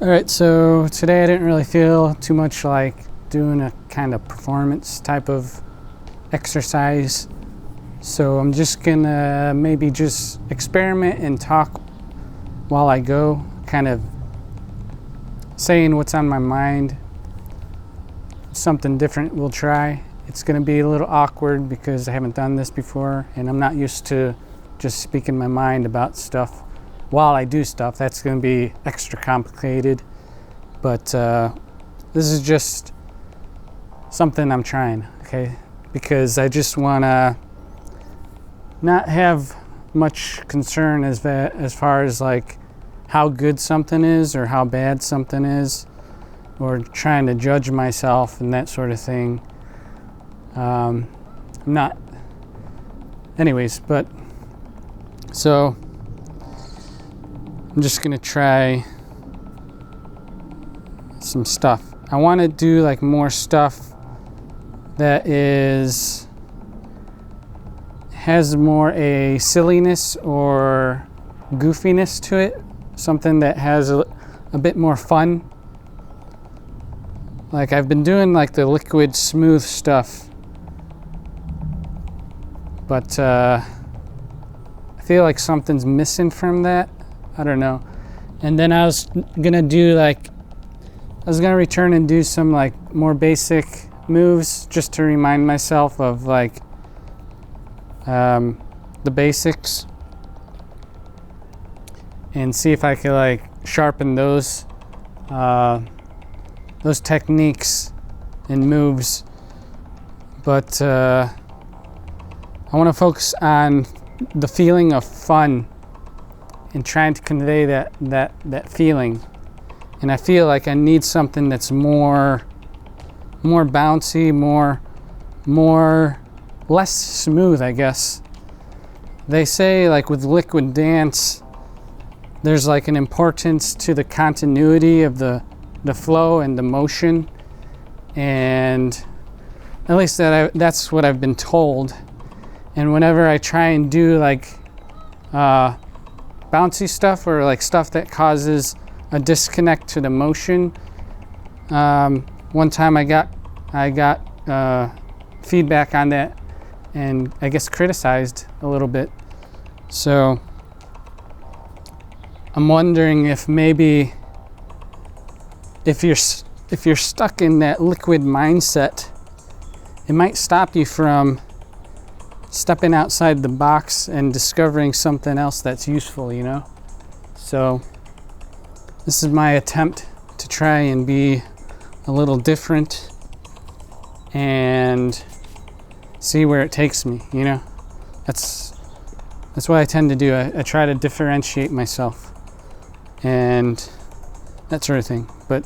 All right, so today I didn't really feel too much like doing a kind of performance type of exercise. So I'm just gonna maybe just experiment and talk while I go, kind of saying what's on my mind. Something different we'll try. It's gonna be a little awkward because I haven't done this before and I'm not used to just speaking my mind about stuff while I do stuff. That's gonna be extra complicated. But this is just something I'm trying, okay? Because I just wanna not have much concern as far as like how good something is or how bad something is, or trying to judge myself and that sort of thing. I'm not, anyways, but so I'm just gonna try some stuff. I want to do like more stuff that has more a silliness or goofiness to it, something that has a bit more fun. Like I've been doing like the liquid smooth stuff, but I feel like something's missing from that. I don't know. And then I was gonna return and do some like more basic moves just to remind myself of like the basics, and see if I could like sharpen those techniques and moves. But I want to focus on the feeling of fun and trying to convey that feeling. And I feel like I need something that's more bouncy, less smooth, I guess. They say like with liquid dance, there's like an importance to the continuity of the flow and the motion, and at least that's what I've been told. And whenever I try and do like bouncy stuff or like stuff that causes a disconnect to the motion, one time I got feedback on that, and I guess criticized a little bit. So I'm wondering if maybe if you're stuck in that liquid mindset, it might stop you from stepping outside the box and discovering something else that's useful, you know? So this is my attempt to try and be a little different and see where it takes me, you know? That's what I tend to do. I try to differentiate myself and that sort of thing. But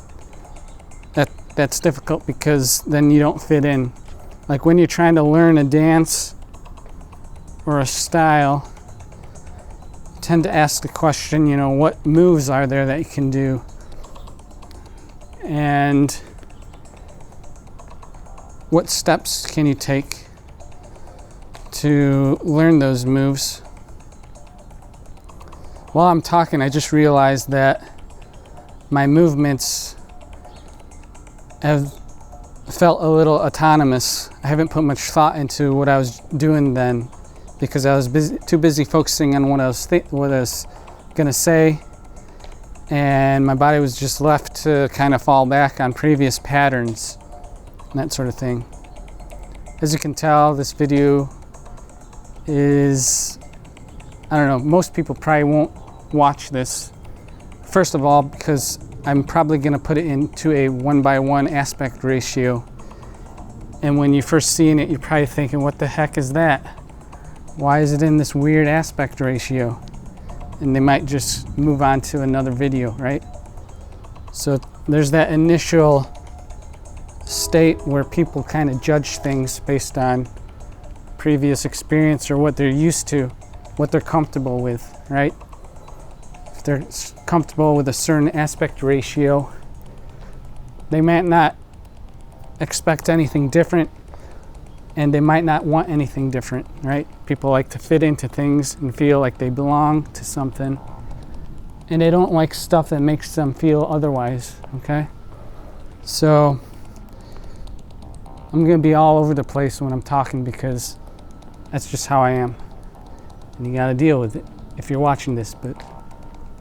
that's difficult because then you don't fit in. Like when you're trying to learn a dance or a style, you tend to ask the question, you know, what moves are there that you can do? And what steps can you take to learn those moves? While I'm talking, I just realized that my movements have felt a little autonomous. I haven't put much thought into what I was doing then because I was too busy focusing on what I was gonna say, and my body was just left to kind of fall back on previous patterns and that sort of thing. As you can tell, this video is, I don't know, most people probably won't watch this. First of all, because I'm probably going to put it into a 1:1 aspect ratio. And when you're first seeing it, you're probably thinking, what the heck is that? Why is it in this weird aspect ratio? And they might just move on to another video, right? So there's that initial state where people kind of judge things based on previous experience or what they're used to, what they're comfortable with, right? If they're comfortable with a certain aspect ratio, they might not expect anything different, and they might not want anything different, right? People like to fit into things and feel like they belong to something. and they don't like stuff that makes them feel otherwise, okay? So I'm gonna be all over the place when I'm talking because that's just how I am. And you gotta deal with it if you're watching this, but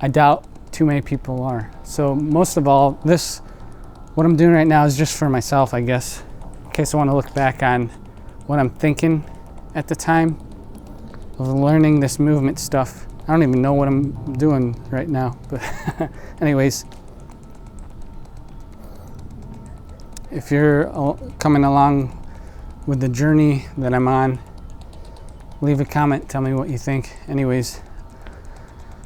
I doubt too many people are. So most of all, what I'm doing right now is just for myself, I guess, in case I wanna look back on what I'm thinking at the time of learning this movement stuff. I don't even know what I'm doing right now, but anyways, if you're coming along with the journey that I'm on, leave a comment, tell me what you think. Anyways,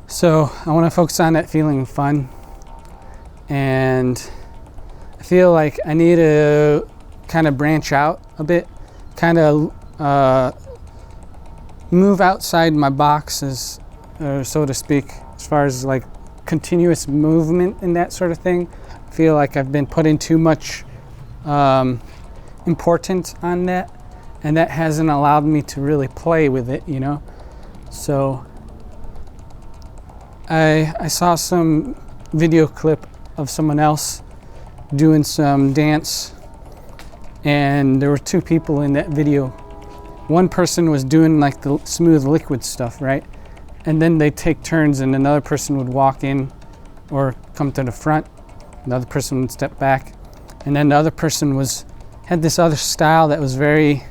so I want to focus on that feeling of fun, and I feel like I need to kind of branch out a bit, kind of move outside my boxes, so to speak, as far as like continuous movement and that sort of thing. I feel like I've been putting too much importance on that, and that hasn't allowed me to really play with it, you know. So I saw some video clip of someone else doing some dance, and there were two people in that video. One person was doing like the smooth liquid stuff, right? And then they take turns, and another person would walk in or come to the front. Another person would step back, and then the other person had this other style that was very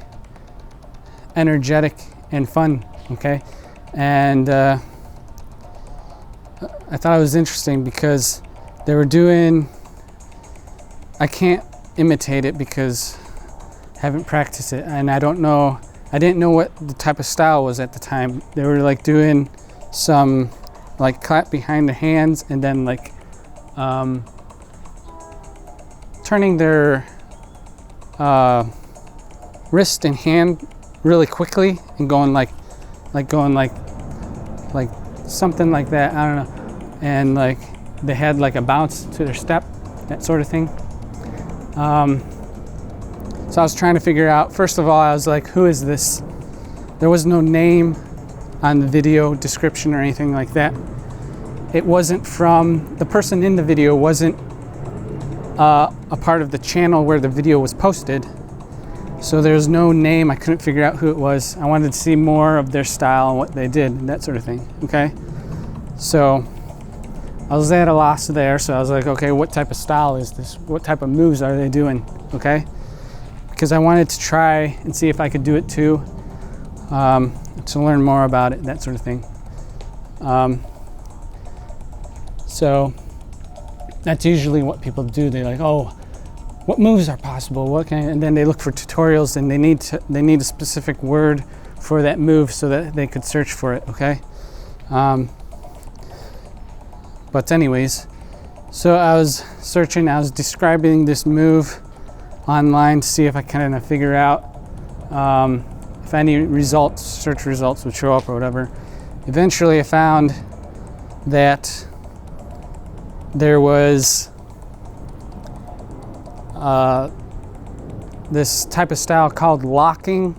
energetic and fun. Okay, and I thought it was interesting because they were doing. I can't imitate it because I haven't practiced it, and I didn't know what the type of style was at the time. They were like doing some like clap behind the hands, and then like turning their wrist and hand really quickly and going like something like that. I don't know. And like they had like a bounce to their step, that sort of thing. So I was trying to figure out, first of all, I was like, who is this? There was no name on the video description or anything like that. It wasn't the person in the video wasn't a part of the channel where the video was posted. So there's no name. I couldn't figure out who it was. I wanted to see more of their style and what they did and that sort of thing, okay? So I was at a loss there, so I was like, okay, what type of style is this? What type of moves are they doing, okay? Because I wanted to try and see if I could do it too, to learn more about it, that sort of thing. So that's usually what people do. They're like, oh, what moves are possible? And then they look for tutorials, and they need a specific word for that move so that they could search for it, okay? But anyways, so I was searching, I was describing this move online to see if I kind of figure out if any search results would show up or whatever. Eventually I found that there was this type of style called locking.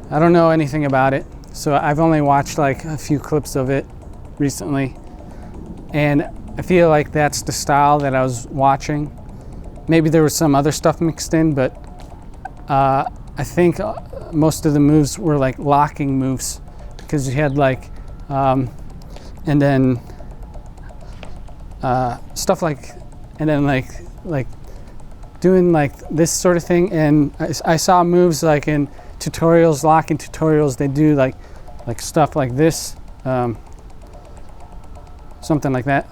I don't know anything about it, so I've only watched like a few clips of it recently, and I feel like that's the style that I was watching. Maybe there was some other stuff mixed in, but I think most of the moves were like locking moves, because you had like and then stuff like, and then like doing like this sort of thing. And I saw moves like in tutorials, locking tutorials, they do like stuff like this, something like that.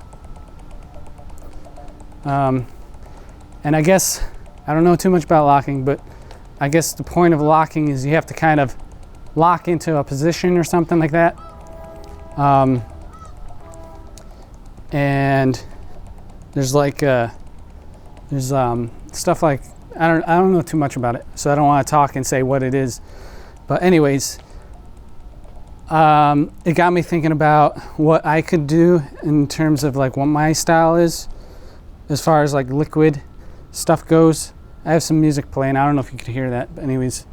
And I guess I don't know too much about locking, but I guess the point of locking is you have to kind of lock into a position or something like that. And there's like stuff like, I don't know too much about it, so I don't want to talk and say what it is. But anyways, it got me thinking about what I could do in terms of like what my style is as far as like liquid stuff goes. I have some music playing. I don't know if you could hear that, but anyways,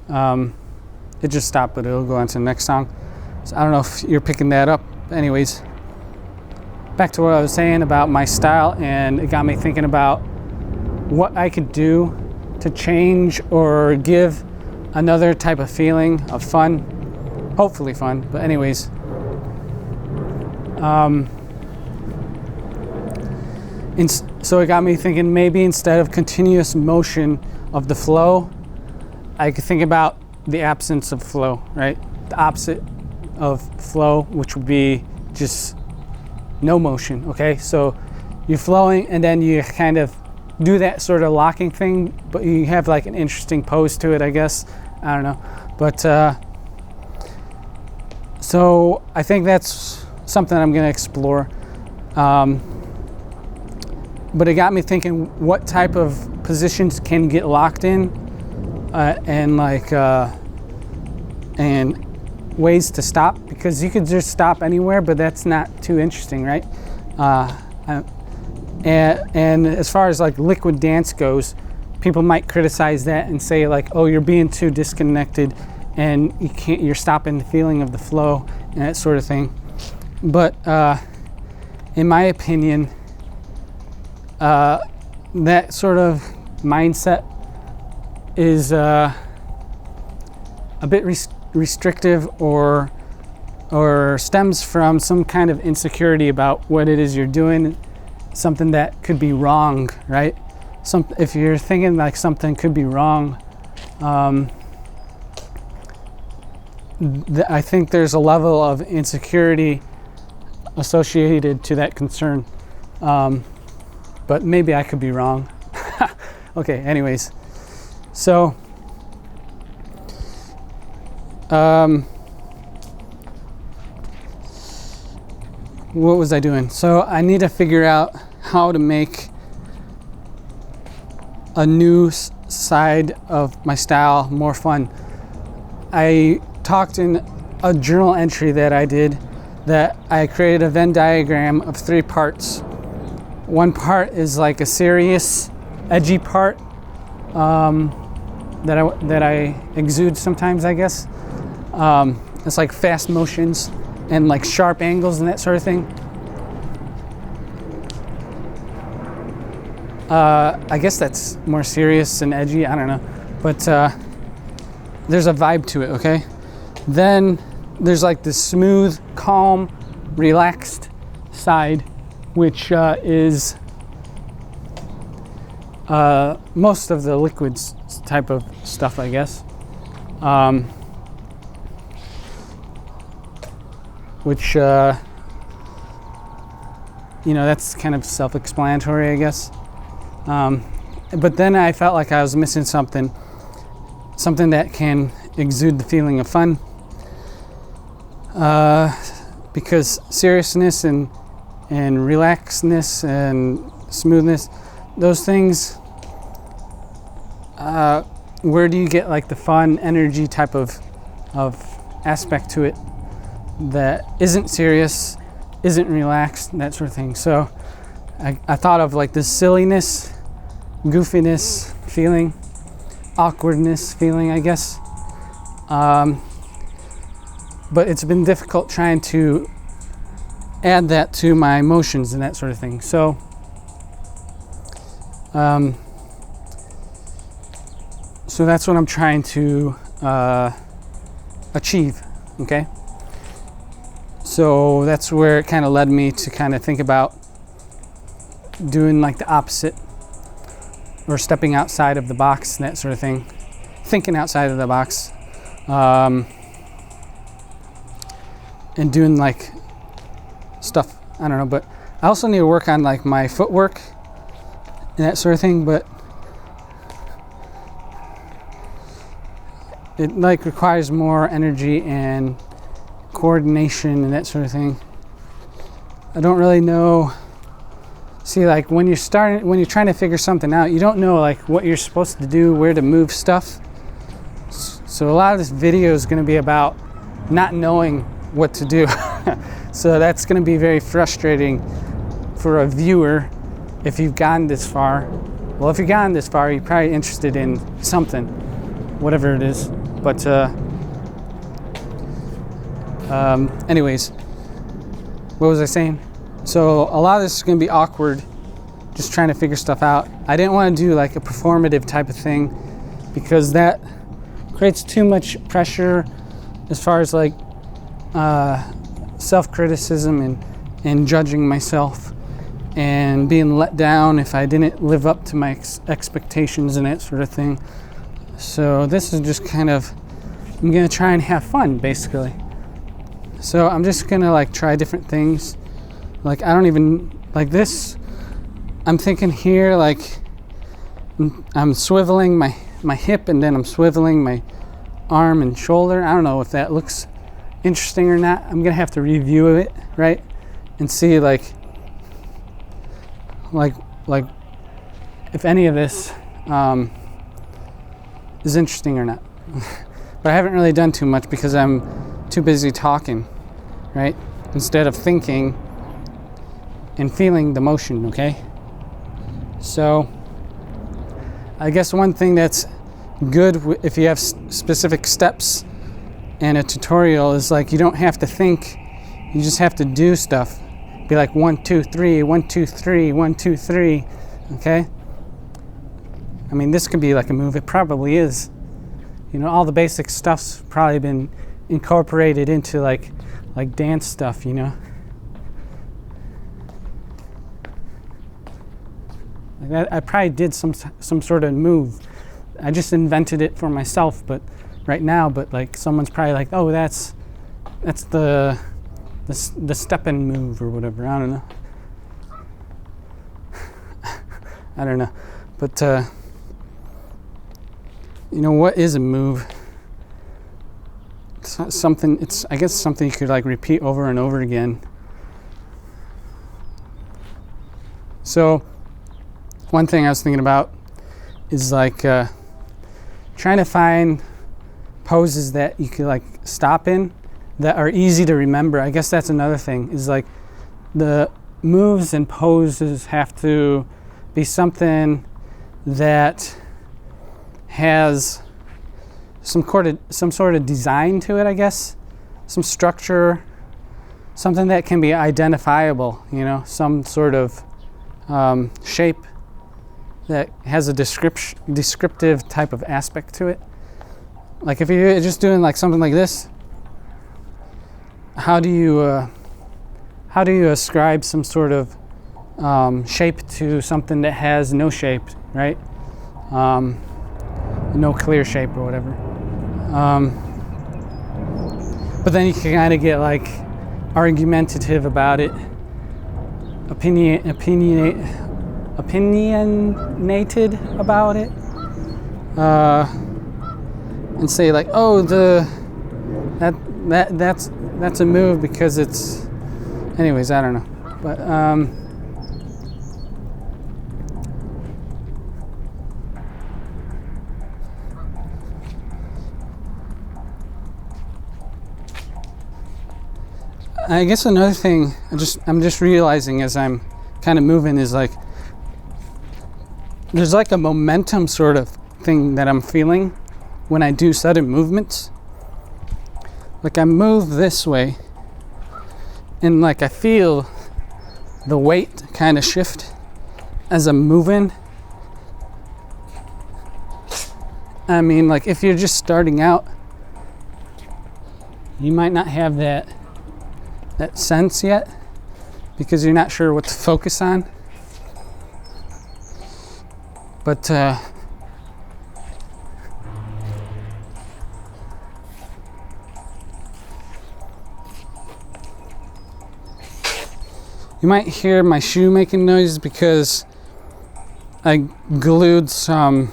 it just stopped, but it'll go on to the next song. So I don't know if you're picking that up. Anyways, back to what I was saying about my style, and it got me thinking about what I could do to change or give another type of feeling of fun, hopefully fun, but anyways. So it got me thinking, maybe instead of continuous motion of the flow, I could think about the absence of flow, right? The opposite of flow, which would be just no motion, okay? So you're flowing and then you kind of do that sort of locking thing, but you have like an interesting pose to it, I guess. I don't know. But so I think that's something I'm gonna explore. But it got me thinking, what type of positions can get locked in, and ways to stop, because you could just stop anywhere, but that's not too interesting, right? And as far as like liquid dance goes, people might criticize that and say like, oh, you're being too disconnected and you're stopping the feeling of the flow and that sort of thing. But in my opinion, that sort of mindset is a bit restrictive, or stems from some kind of insecurity about what it is you're doing, something that could be wrong, right? If you're thinking like something could be wrong, I think there's a level of insecurity associated to that concern. But maybe I could be wrong. Okay, anyways. So, what was I doing? So I need to figure out how to make a new side of my style more fun. I talked in a journal entry that I did that I created a Venn diagram of 3 parts. One part is like a serious, edgy part that I exude sometimes, I guess. It's like fast motions and like sharp angles and that sort of thing. I guess that's more serious and edgy, I don't know. But there's a vibe to it, okay? Then there's like this smooth, calm, relaxed side, which is most of the liquids type of stuff, I guess. Which, that's kind of self-explanatory, I guess. But then I felt like I was missing something that can exude the feeling of fun. Because seriousness and relaxedness and smoothness, those things, where do you get like the fun energy type of aspect to it that isn't serious, isn't relaxed, that sort of thing? So I thought of like this silliness, goofiness feeling, awkwardness feeling, I guess. But it's been difficult trying to add that to my emotions and that sort of thing. So so that's what I'm trying to achieve, okay? So that's where it kind of led me to kind of think about doing like the opposite, or stepping outside of the box and that sort of thing, thinking outside of the box, and doing like stuff, I don't know. But I also need to work on like my footwork and that sort of thing, but it like requires more energy and coordination and that sort of thing. I don't really know. See, like when you're trying to figure something out, you don't know like what you're supposed to do, where to move stuff. So a lot of this video is going to be about not knowing what to do. So that's going to be very frustrating for a viewer if you've gotten this far. Well, if you've gotten this far, you're probably interested in something, whatever it is. But anyways, what was I saying? So a lot of this is going to be awkward, just trying to figure stuff out. I didn't want to do like a performative type of thing because that creates too much pressure as far as like self-criticism and judging myself and being let down if I didn't live up to my expectations and that sort of thing. So this is just kind of, I'm gonna try and have fun basically. So I'm just gonna like try different things. Like I don't even, like this, I'm thinking here like I'm swiveling my hip and then I'm swiveling my arm and shoulder. I don't know if that looks interesting or not. I'm gonna have to review it, right? And see like if any of this is interesting or not. But I haven't really done too much because I'm too busy talking, right? Instead of thinking and feeling the motion, okay? So I guess one thing that's good if you have specific steps in a tutorial is like you don't have to think, you just have to do stuff. Be like 1, 2, 3, 1, 2, 3, 1, 2, 3, okay? I mean, this could be like a move. It probably is. You know, all the basic stuff's probably been incorporated into like dance stuff, you know? Like that, I probably did some sort of move. I just invented it for myself, but right now, but like someone's probably like, oh, that's the step-in move or whatever. I don't know. I don't know. But you know, what is a move? It's something, I guess something you could like repeat over and over again. So one thing I was thinking about is like trying to find poses that you could like stop in that are easy to remember. I guess that's another thing, is like the moves and poses have to be something that has some sort of design to it, I guess, some structure, something that can be identifiable, you know, some sort of shape that has a descriptive type of aspect to it. Like if you're just doing like something like this, how do you ascribe some sort of shape to something that has no shape, right? No clear shape or whatever. But then you can kind of get like argumentative about it, opinionated about it, and say like, oh, that's a move because it's, anyways, I don't know. But I guess another thing I'm just realizing as I'm kind of moving is like there's like a momentum sort of thing that I'm feeling when I do sudden movements. Like I move this way and like I feel the weight kind of shift as I'm moving. I mean, like if you're just starting out, you might not have that sense yet because you're not sure what to focus on. But you might hear my shoe making noises because I glued some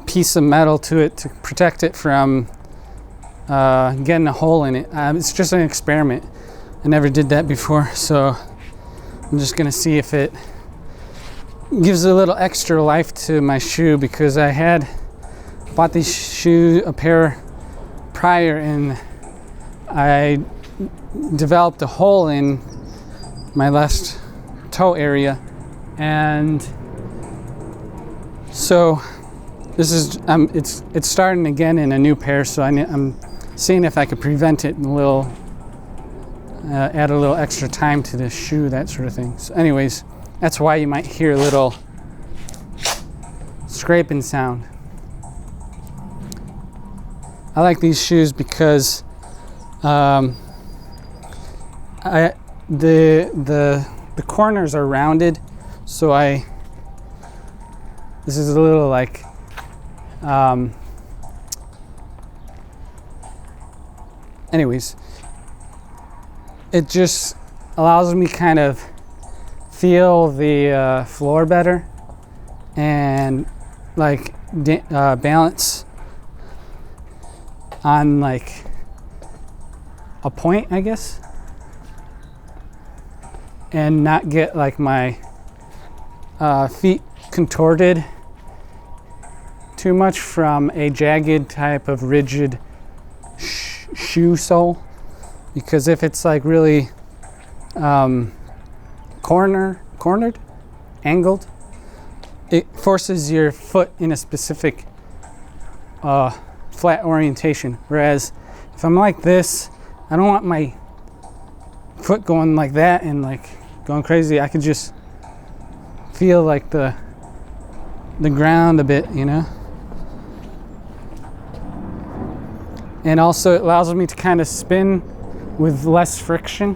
piece of metal to it to protect it from getting a hole in it. It's just an experiment. I never did that before, so I'm just gonna see if it gives a little extra life to my shoe, because I had bought these shoes, a pair prior, and I developed a hole in my left toe area, and so this is it's starting again in a new pair, so I'm seeing if I could prevent it a little add a little extra time to the shoe, that sort of thing. So anyways, that's why you might hear a little scraping sound. I like these shoes because the corners are rounded, so this is a little like anyways, it just allows me kind of feel the floor better and like balance on like a point, I guess, and not get like my feet contorted too much from a jagged type of rigid shoe sole, because if it's like really cornered, angled, it forces your foot in a specific flat orientation. Whereas if I'm like this, I don't want my foot going like that and like going crazy. I could just feel like the ground a bit, you know? And also it allows me to kind of spin with less friction,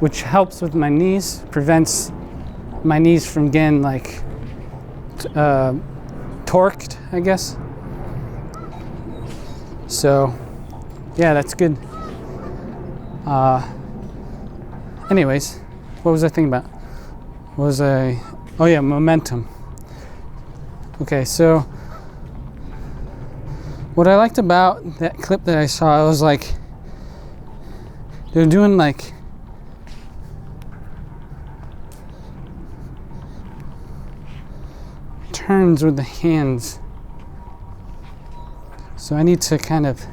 which helps with my knees, prevents my knees from getting like torqued, I guess. So yeah, that's good. Anyways, what was I thinking about? Oh yeah, momentum. Okay, so what I liked about that clip that I saw, it was like they're doing like turns with the hands. So I need to kind of,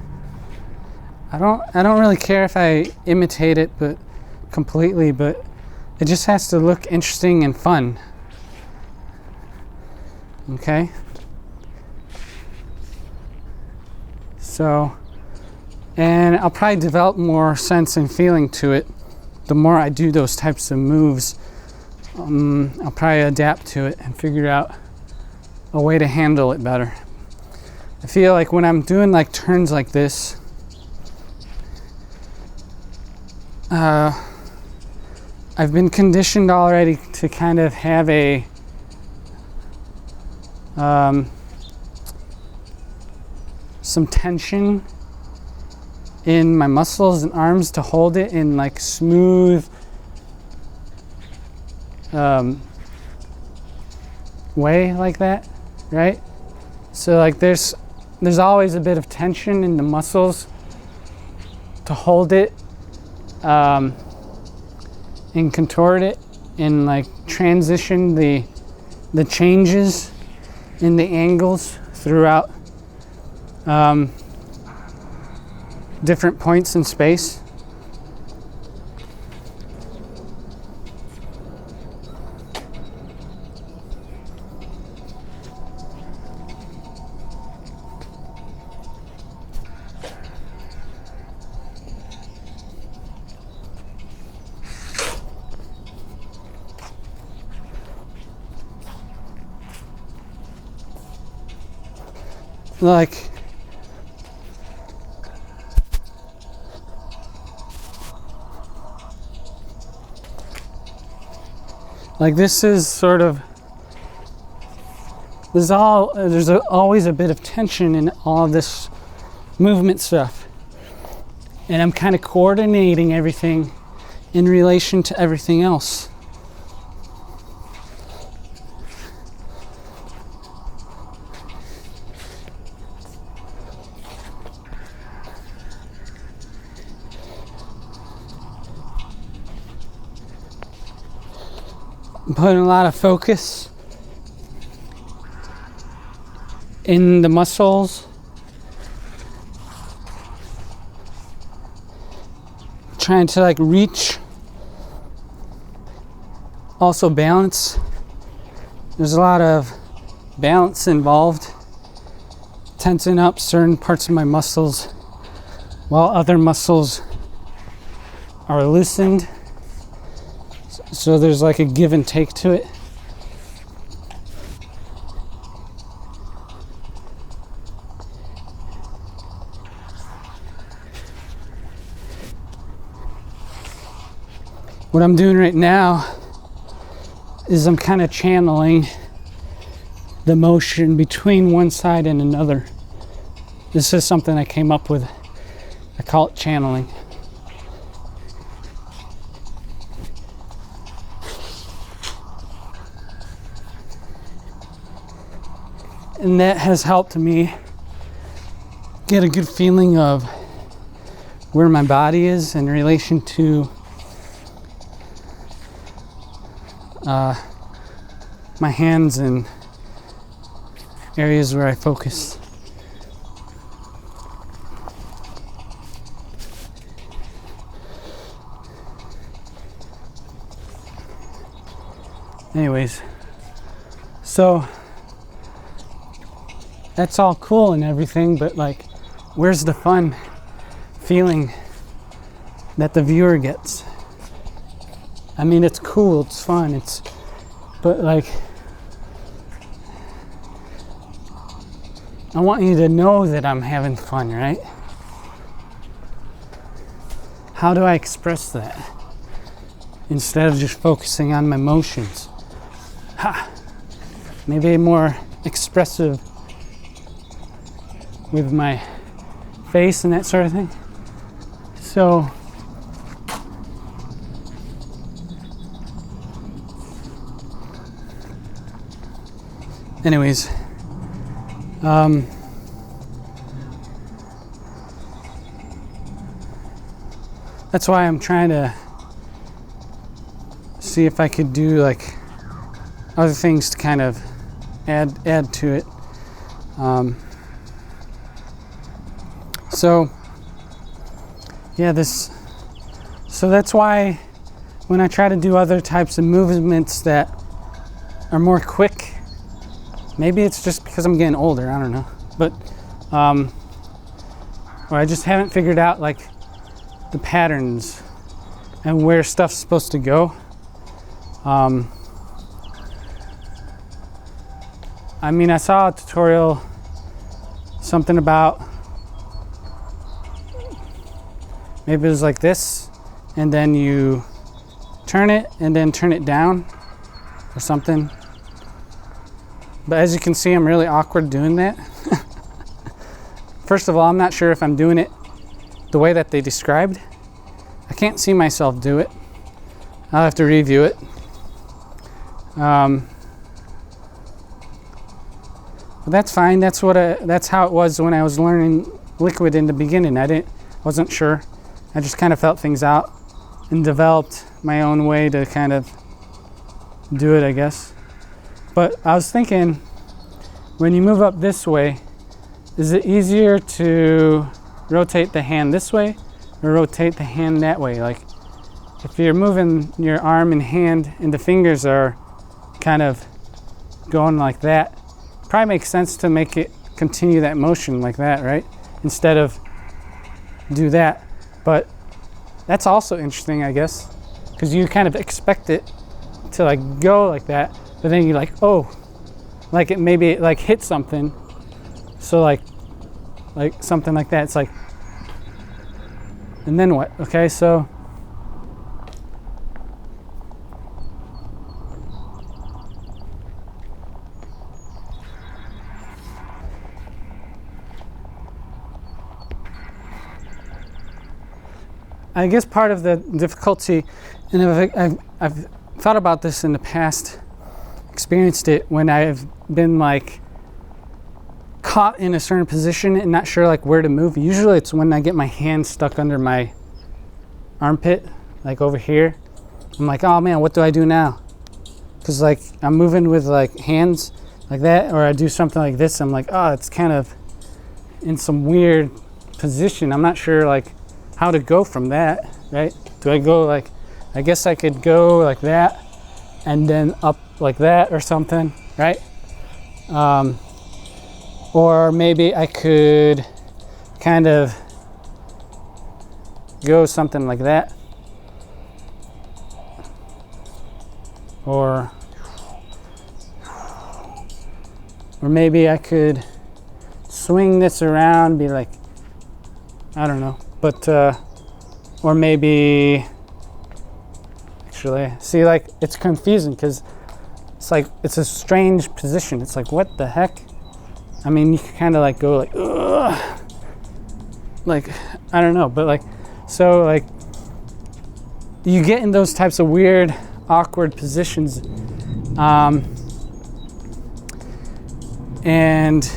I don't really care if I imitate it but completely, but it just has to look interesting and fun. Okay? So, and I'll probably develop more sense and feeling to it the more I do those types of moves. I'll probably adapt to it and figure out a way to handle it better. I feel like when I'm doing like turns like this, I've been conditioned already to kind of have a some tension in my muscles and arms to hold it in like smooth way like that, right? So like there's always a bit of tension in the muscles to hold it and contort it and like transition the changes in the angles throughout different points in space. Like this is sort of, there's always a bit of tension in all this movement stuff, and I'm kind of coordinating everything in relation to everything else. Putting a lot of focus in the muscles, trying to like reach, also balance. There's a lot of balance involved, tensing up certain parts of my muscles while other muscles are loosened. So there's like a give and take to it. What I'm doing right now is I'm kind of channeling the motion between one side and another. This is something I came up with. I call it channeling. And that has helped me get a good feeling of where my body is in relation to my hands and areas where I focus. Anyways, so that's all cool and everything, but like, where's the fun feeling that the viewer gets? I mean, it's cool, it's fun, but like, I want you to know that I'm having fun, right? How do I express that? Instead of just focusing on my motions. Maybe more expressive with my face and that sort of thing. So, anyways, that's why I'm trying to see if I could do like other things to kind of add to it. So yeah, so that's why when I try to do other types of movements that are more quick, maybe it's just because I'm getting older, I don't know, but or I just haven't figured out like the patterns and where stuff's supposed to go. I mean, I saw a tutorial, something about, maybe it was like this, and then you turn it and then turn it down or something. But as you can see, I'm really awkward doing that. First of all, I'm not sure if I'm doing it the way that they described. I can't see myself do it. I'll have to review it. But that's fine. That's how it was when I was learning liquid in the beginning. Wasn't sure. I just kind of felt things out and developed my own way to kind of do it, I guess. But I was thinking, when you move up this way, is it easier to rotate the hand this way or rotate the hand that way? Like, if you're moving your arm and hand and the fingers are kind of going like that, probably makes sense to make it continue that motion like that, right? Instead of do that. But that's also interesting, I guess, because you kind of expect it to like go like that, but then you're like, oh, like it maybe like hit something. So like something like that. It's like, and then what? Okay, so I guess part of the difficulty, and I've thought about this in the past, experienced it when I've been like caught in a certain position and not sure like where to move. Usually it's when I get my hand stuck under my armpit, like over here. I'm like, oh man, what do I do now? Because like I'm moving with like hands like that, or I do something like this. I'm like, oh, it's kind of in some weird position. I'm not sure like how to go from that, right? Do I go like, I guess I could go like that and then up like that or something, right? Or maybe I could kind of go something like that, or maybe I could swing this around, be like, I don't know, but or maybe actually, see, like, it's confusing because it's like it's a strange position. It's like, what the heck? I mean, you can kind of like go like, ugh. Like, I don't know, but like, so like you get in those types of weird, awkward positions, and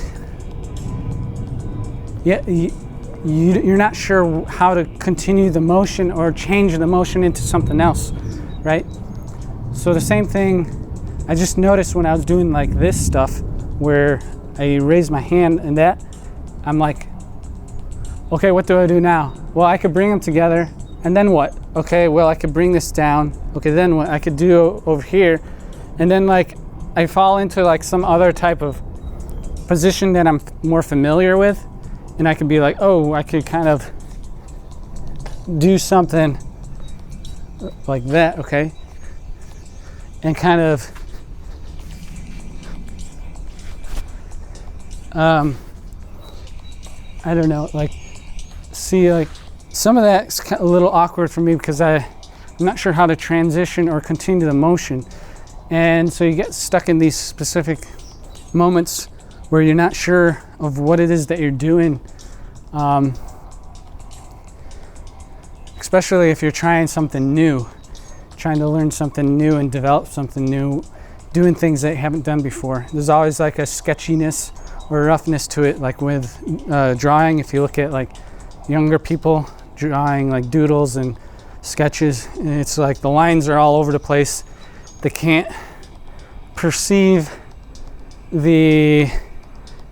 yeah, you're not sure how to continue the motion or change the motion into something else, right? So the same thing I just noticed when I was doing like this stuff, where I raise my hand and that, I'm like, okay, what do I do now? Well, I could bring them together, and then what? Okay, well, I could bring this down. Okay, then what I could do over here, and then like I fall into like some other type of position that I'm more familiar with, and I could be like, oh, I could kind of do something like that, okay? And kind of I don't know, like, see, like, some of that's a little awkward for me because I'm not sure how to transition or continue the motion. And so you get stuck in these specific moments where you're not sure of what it is that you're doing. Especially if you're trying something new, trying to learn something new and develop something new, doing things that you haven't done before. There's always like a sketchiness or roughness to it, like with drawing. If you look at like younger people drawing like doodles and sketches, and it's like the lines are all over the place. They can't perceive the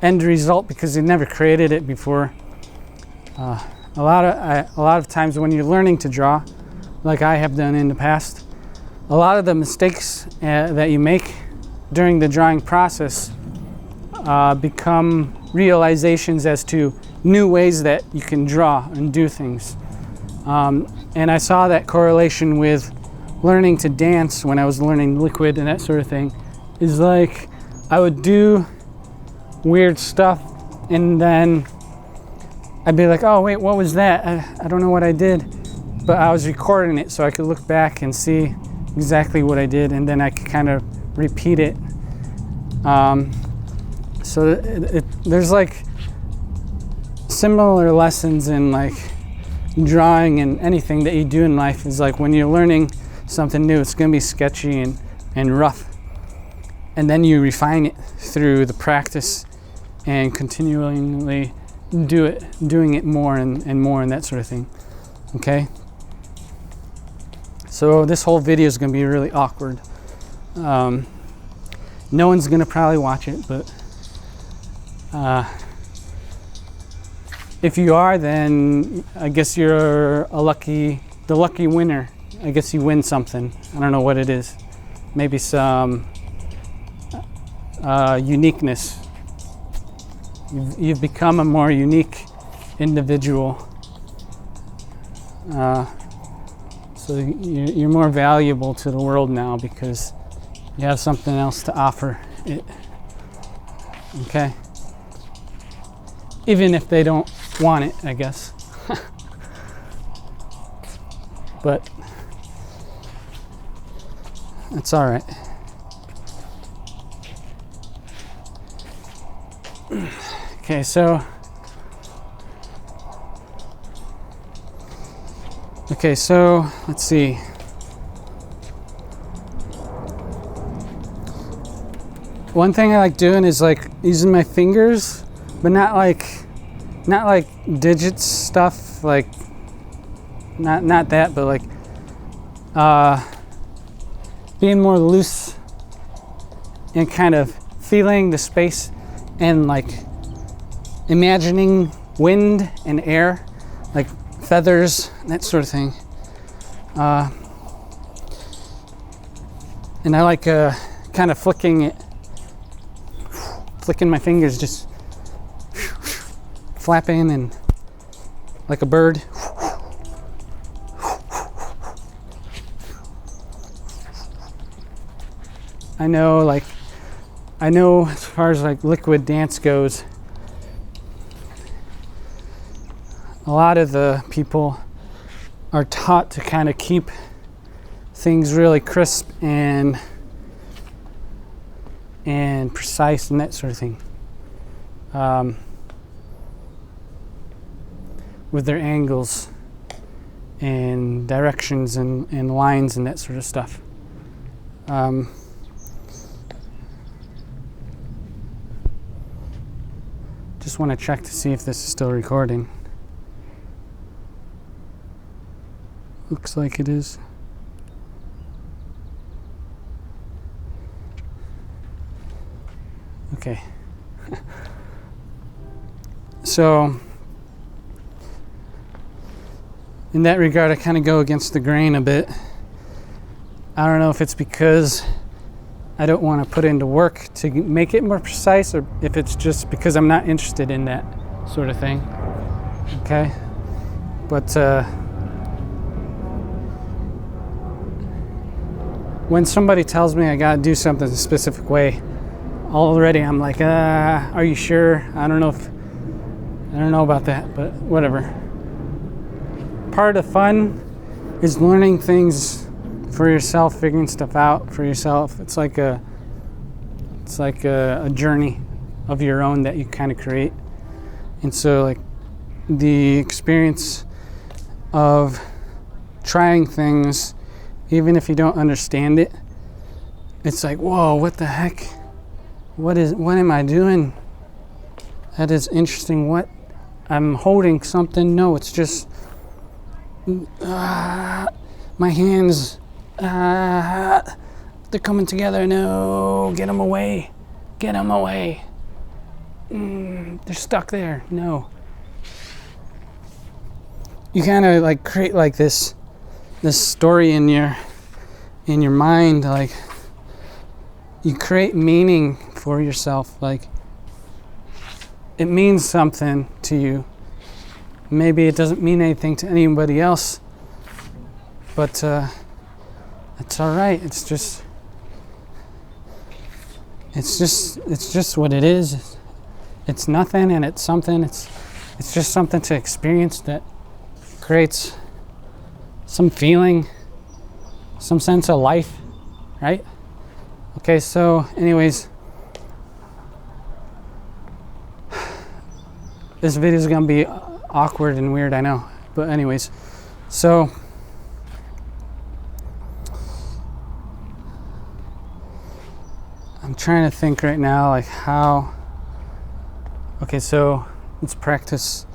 end result because they never created it before. A lot of times when you're learning to draw, like I have done in the past, a lot of the mistakes that you make during the drawing process become realizations as to new ways that you can draw and do things. And I saw that correlation with learning to dance when I was learning liquid and that sort of thing. Is like I would do weird stuff and then I'd be like, oh wait, what was that? I don't know what I did. But I was recording it so I could look back and see exactly what I did, and then I could kind of repeat it. So there's like similar lessons in like drawing and anything that you do in life. Is like when you're learning something new, it's going to be sketchy and rough. And then you refine it through the practice and continually doing it more and more and that sort of thing. Okay? So this whole video is going to be really awkward. No one's going to probably watch it, but if you are, then I guess you're the lucky winner. I guess you win something. I don't know what it is. Maybe some uniqueness. You've become a more unique individual. So you're more valuable to the world now because you have something else to offer it. Okay? Even if they don't want it, I guess. But that's all right. Okay, so let's see. One thing I like doing is like using my fingers, but not like digits stuff, like not that, but like being more loose and kind of feeling the space and like imagining wind and air, like feathers, that sort of thing. And I like kind of flicking my fingers, just flapping and like a bird. I know as far as like liquid dance goes, a lot of the people are taught to kind of keep things really crisp and precise and that sort of thing, with their angles and directions and lines and that sort of stuff. Just want to check to see if this is still recording. Looks like it is. Okay. So, in that regard, I kind of go against the grain a bit. I don't know if it's because I don't want to put into work to make it more precise, or if it's just because I'm not interested in that sort of thing. Okay? But when somebody tells me I gotta do something a specific way, already I'm like, are you sure? I don't know about that, but whatever. Part of fun is learning things for yourself, figuring stuff out for yourself. It's like a journey of your own that you kind of create. And so like the experience of trying things, even if you don't understand it, it's like, whoa, what the heck? What am I doing? That is interesting. What? I'm holding something. No, it's just my hands. They're coming together. No, get them away. Get them away. They're stuck there. No. You kind of like create like this story in your mind, like you create meaning for yourself, like it means something to you. Maybe it doesn't mean anything to anybody else, but it's all right. It's just what it is. It's nothing and it's something. It's just something to experience that creates some feeling, some sense of life, right? Okay, so anyways, this video is gonna be awkward and weird, I know, but anyways, so I'm trying to think right now, like how. Okay, so let's practice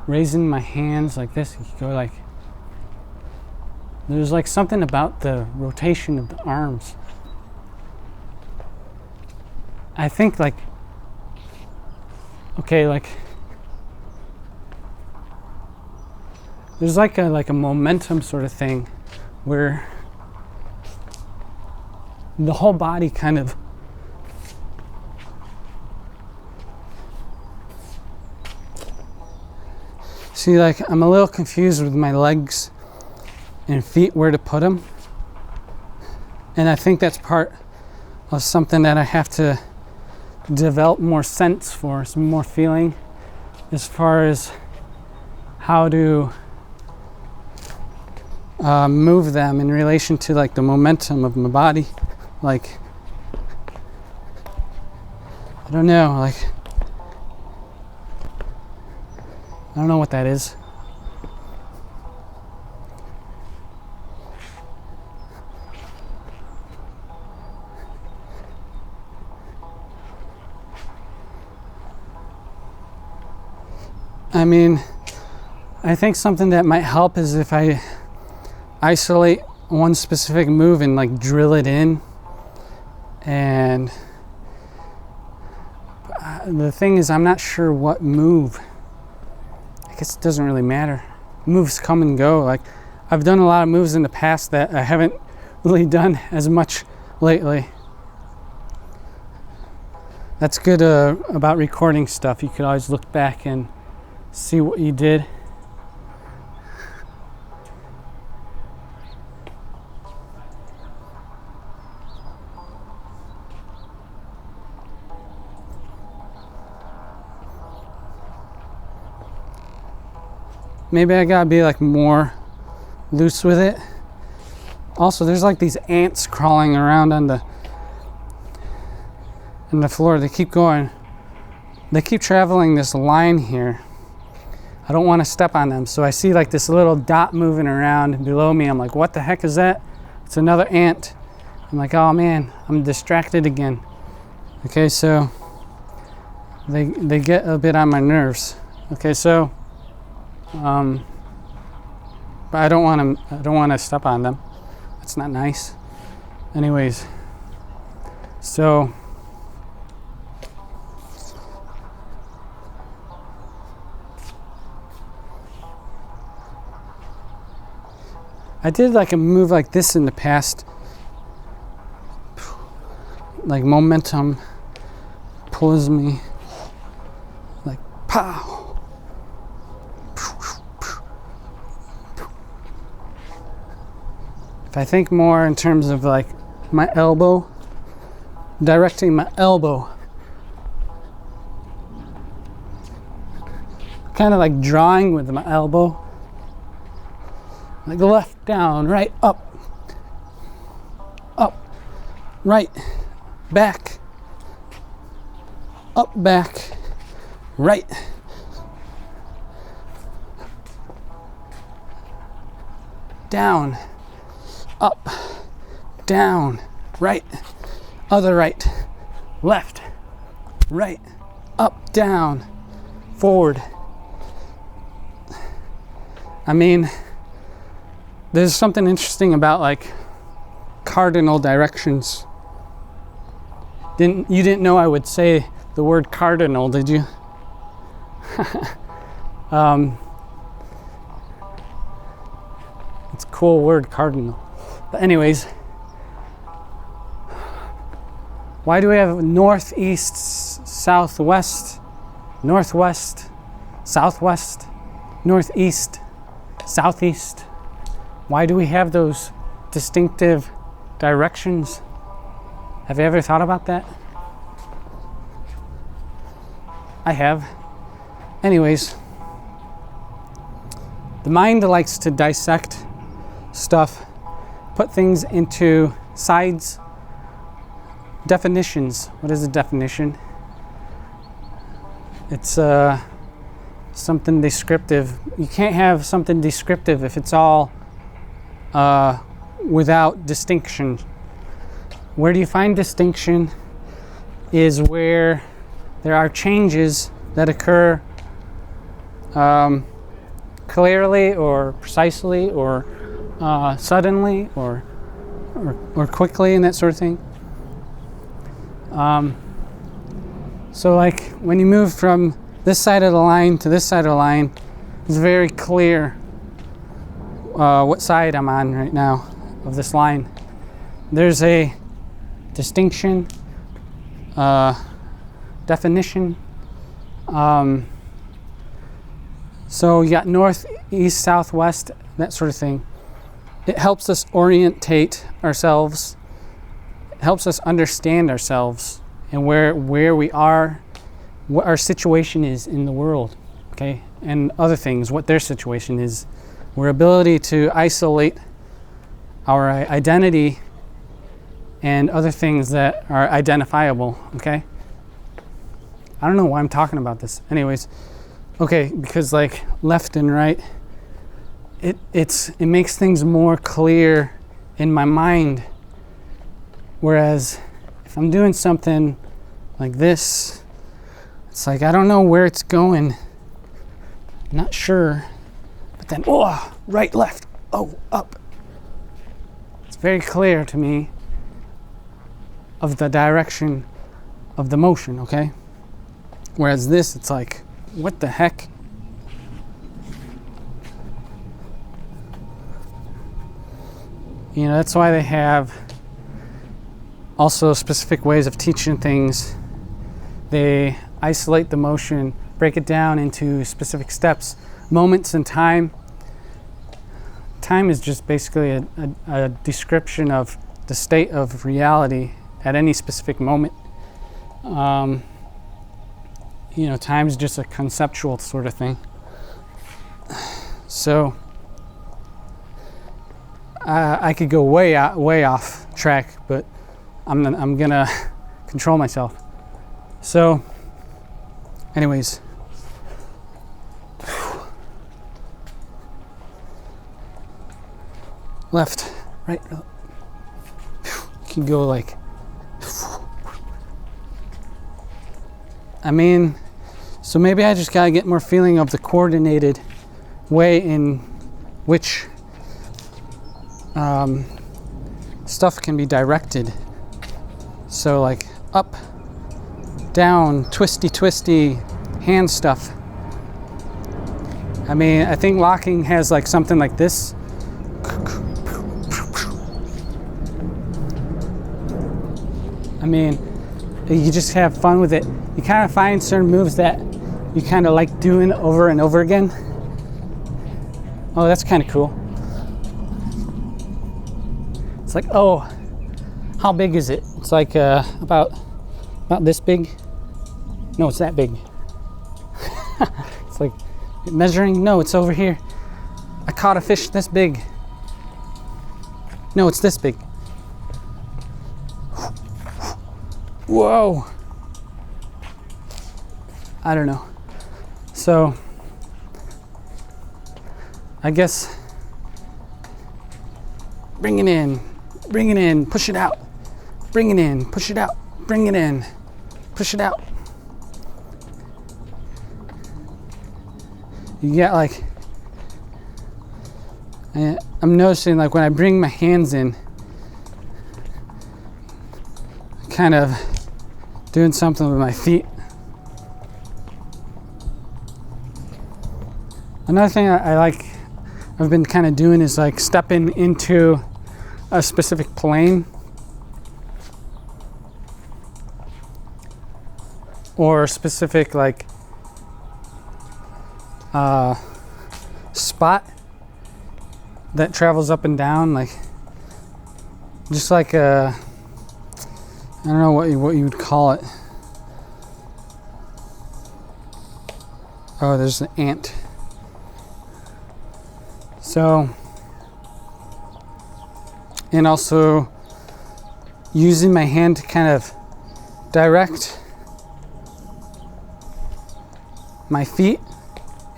raising my hands like this. You go like, there's like something about the rotation of the arms. I think like, okay, like there's like a momentum sort of thing where the whole body kind of see, like I'm a little confused with my legs and feet, where to put them, and I think that's part of something that I have to develop more sense for, some more feeling as far as how to move them in relation to like the momentum of my body. Like, I don't know, like I don't know what that is. I mean, I think something that might help is if I isolate one specific move and like drill it in. And the thing is, I'm not sure what move. I guess it doesn't really matter. Moves come and go. Like, I've done a lot of moves in the past that I haven't really done as much lately. That's good about recording stuff. You could always look back and see what you did. maybe I gotta be like more loose with it. Also, there's like these ants crawling around on the floor. They keep going. They keep traveling this line here. I don't want to step on them. So I see like this little dot moving around below me. I'm like, what the heck is that? It's another ant. I'm like, oh man, I'm distracted again. Okay, so they get a bit on my nerves. Okay, so but I don't want to step on them. It's not nice. Anyways, so I did like a move like this in the past. Like momentum pulls me like pow. If I think more in terms of like my elbow, directing my elbow, kind of like drawing with my elbow, like left, down, right, up, right, back, up, back, right, down, up, down, right, other right, left, right, up, down, forward. I mean, there's something interesting about like cardinal directions. You didn't know I would say the word cardinal, did you? It's a cool word, cardinal. But anyways, why do we have north, east, southwest, northwest, southwest, northeast, southeast? Why do we have those distinctive directions? Have you ever thought about that? I have. Anyways, the mind likes to dissect stuff, put things into sides, definitions. What is a definition? It's something descriptive. You can't have something descriptive if it's all without distinction. Where do you find distinction is where there are changes that occur clearly or precisely or suddenly or quickly and that sort of thing. So like when you move from this side of the line to this side of the line, it's very clear what side I'm on right now of this line. There's a distinction, definition. So you got north, east, south, west, that sort of thing. It helps us orientate ourselves. It helps us understand ourselves and where we are, what our situation is in the world, okay, and other things, what their situation is. Our ability to isolate our identity and other things that are identifiable, okay? I don't know why I'm talking about this. Anyways, okay, because like left and right, it makes things more clear in my mind. Whereas if I'm doing something like this, it's like I don't know where it's going. Not sure. But then, oh, right, left, oh, up. It's very clear to me of the direction of the motion, okay? Whereas this, it's like, what the heck? You know, that's why they have also specific ways of teaching things. They isolate the motion, break it down into specific steps, moments in time. Time is just basically a description of the state of reality at any specific moment. You know, time is just a conceptual sort of thing. So I could go way off track, but I'm gonna control myself. So, anyways, left, right. You can go like. I mean, so maybe I just gotta get more feeling of the coordinated way in which stuff can be directed. So like up, down, twisty hand stuff. I mean, I think locking has like something like this. I mean, you just have fun with it. You kind of find certain moves that you kind of like doing over and over again. Oh, that's kind of cool. It's like, oh, how big is it? It's like about this big. No, it's that big. It's like measuring. No, it's over here. I caught a fish this big. No, it's this big. Whoa. I don't know. So I guess bring it in, push it out. Bring it in, push it out. Bring it in, push it out. You get like, I'm noticing like when I bring my hands in, kind of doing something with my feet. Another thing I've been kind of doing is like stepping into a specific plane or a specific like spot that travels up and down, like just like a, I don't know what you would call it. Oh, there's an ant. So, and also using my hand to kind of direct my feet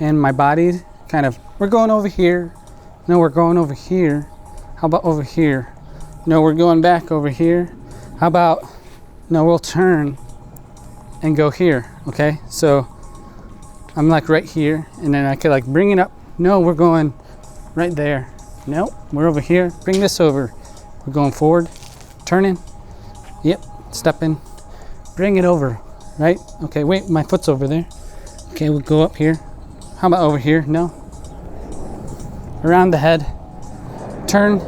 and my body, kind of, we're going over here. No, we're going over here. How about over here? No, we're going back over here. How about, no, we'll turn and go here, okay? So I'm like right here, and then I could like bring it up. No, we're going right there. Nope, we're over here. Bring this over. We're going forward, turning. Yep, stepping. Bring it over, right? Okay, wait, my foot's over there. Okay, we'll go up here. How about over here? No. Around the head. Turn.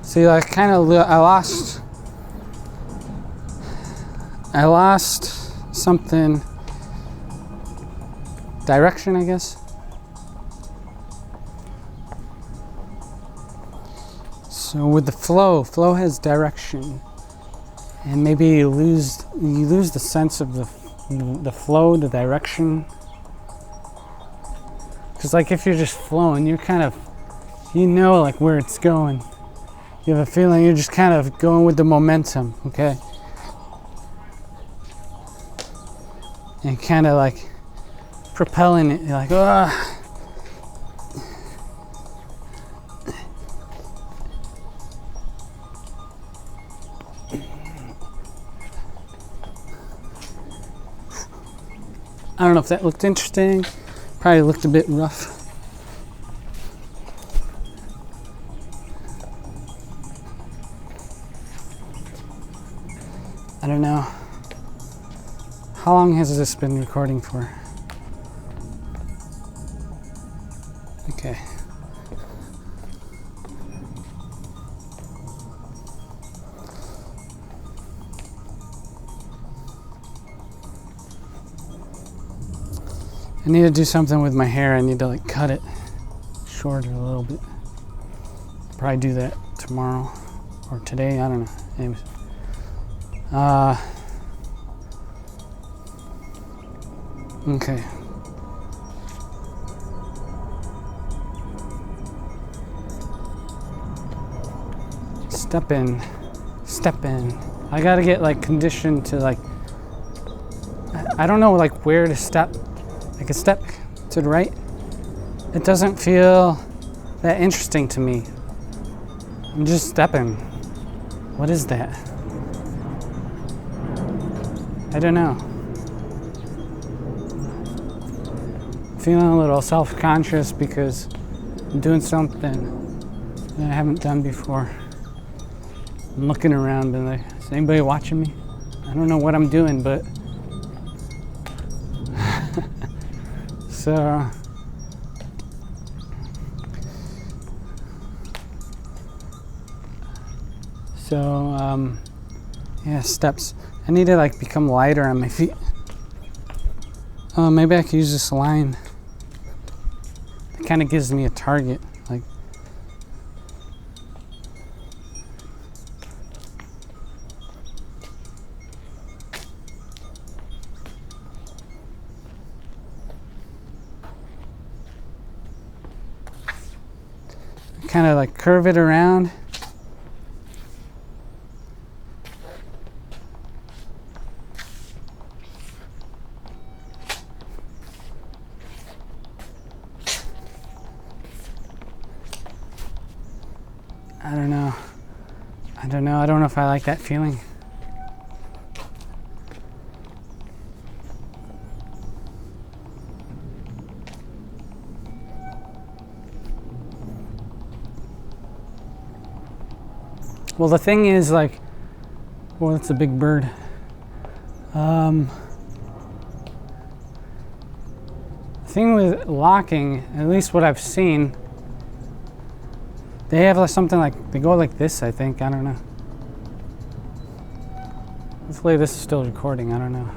See, I lost something, direction, I guess. So with the flow has direction, and maybe you lose the sense of the flow, the direction. Because like if you're just flowing, you're kind of, you know, like where it's going. You have a feeling you're just kind of going with the momentum, okay? And kind of like propelling it. You're like, ah. I don't know if that looked interesting. Probably looked a bit rough. I don't know. How long has this been recording for? Okay. I need to do something with my hair. I need to like cut it shorter a little bit. Probably do that tomorrow or today. I don't know. Anyways. Okay. Step in. Step in. I gotta get like conditioned to like, I don't know like where to step. Like a step to the right. It doesn't feel that interesting to me. I'm just stepping. What is that? I don't know. I'm feeling a little self-conscious because I'm doing something that I haven't done before. I'm looking around and like, is anybody watching me? I don't know what I'm doing, but so yeah, steps. I need to like become lighter on my feet. Oh, maybe I could use this line. It kind of gives me a target, like. Kind of like curve it around. I don't know. I don't know if I like that feeling. Well, the thing is like, well, it's a big bird. The thing with locking, at least what I've seen, they have like something like, they go like this, I think. I don't know. Hopefully this is still recording. I don't know.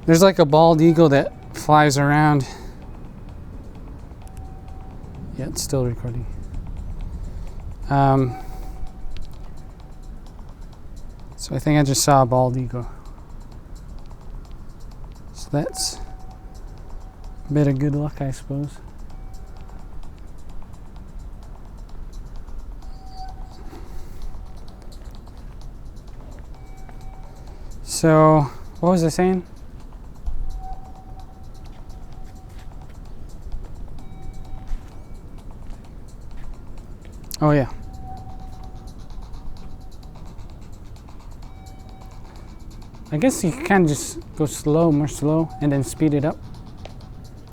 There's like a bald eagle that flies around. Yeah, it's still recording. So I think I just saw a bald eagle. So that's a bit of good luck, I suppose. So, what was I saying? Oh yeah. I guess you can kind of just go slow, more slow, and then speed it up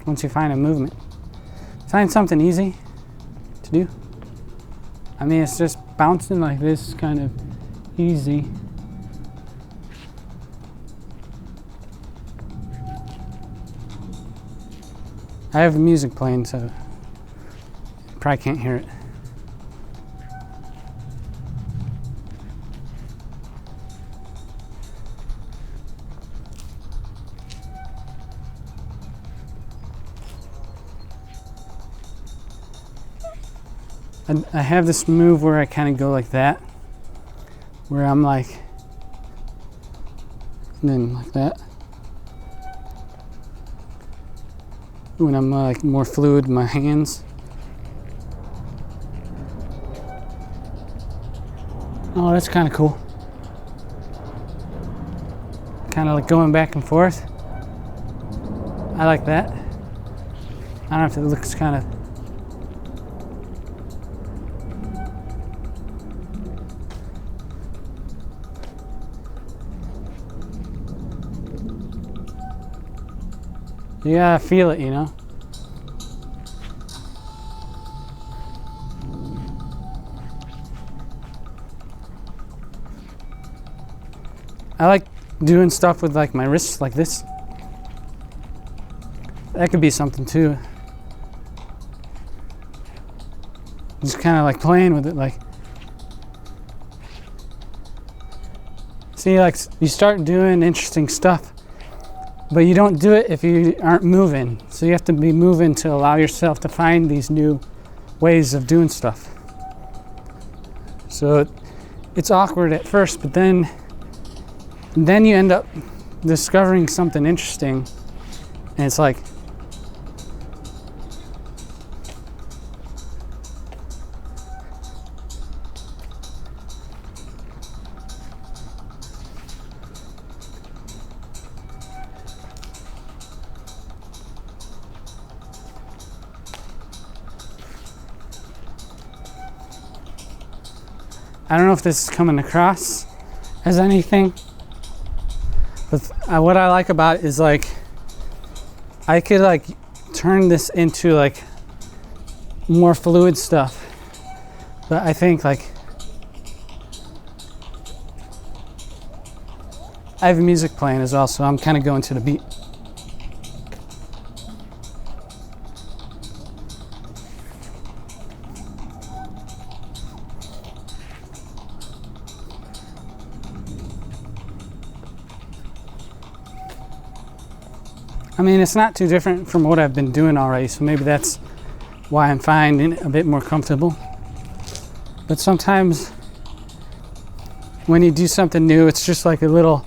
once you find a movement. Find something easy to do. I mean, it's just bouncing like this, kind of easy. I have the music playing, so you probably can't hear it. I have this move where I kind of go like that, where I'm like, and then like that. When I'm like more fluid in my hands. Oh, that's kind of cool. Kind of like going back and forth. I like that. I don't know if it looks kind of. You gotta feel it, you know? I like doing stuff with like my wrists like this. That could be something too. Just kind of like playing with it, like. See, like you start doing interesting stuff, but you don't do it if you aren't moving. So you have to be moving to allow yourself to find these new ways of doing stuff. So it's awkward at first, but then you end up discovering something interesting, and it's like, I don't know if this is coming across as anything, but what I like about it is like I could like turn this into like more fluid stuff. But I think like I have music playing as well, so I'm kind of going to the beat. I mean, it's not too different from what I've been doing already, so maybe that's why I'm finding it a bit more comfortable. But sometimes when you do something new, it's just like a little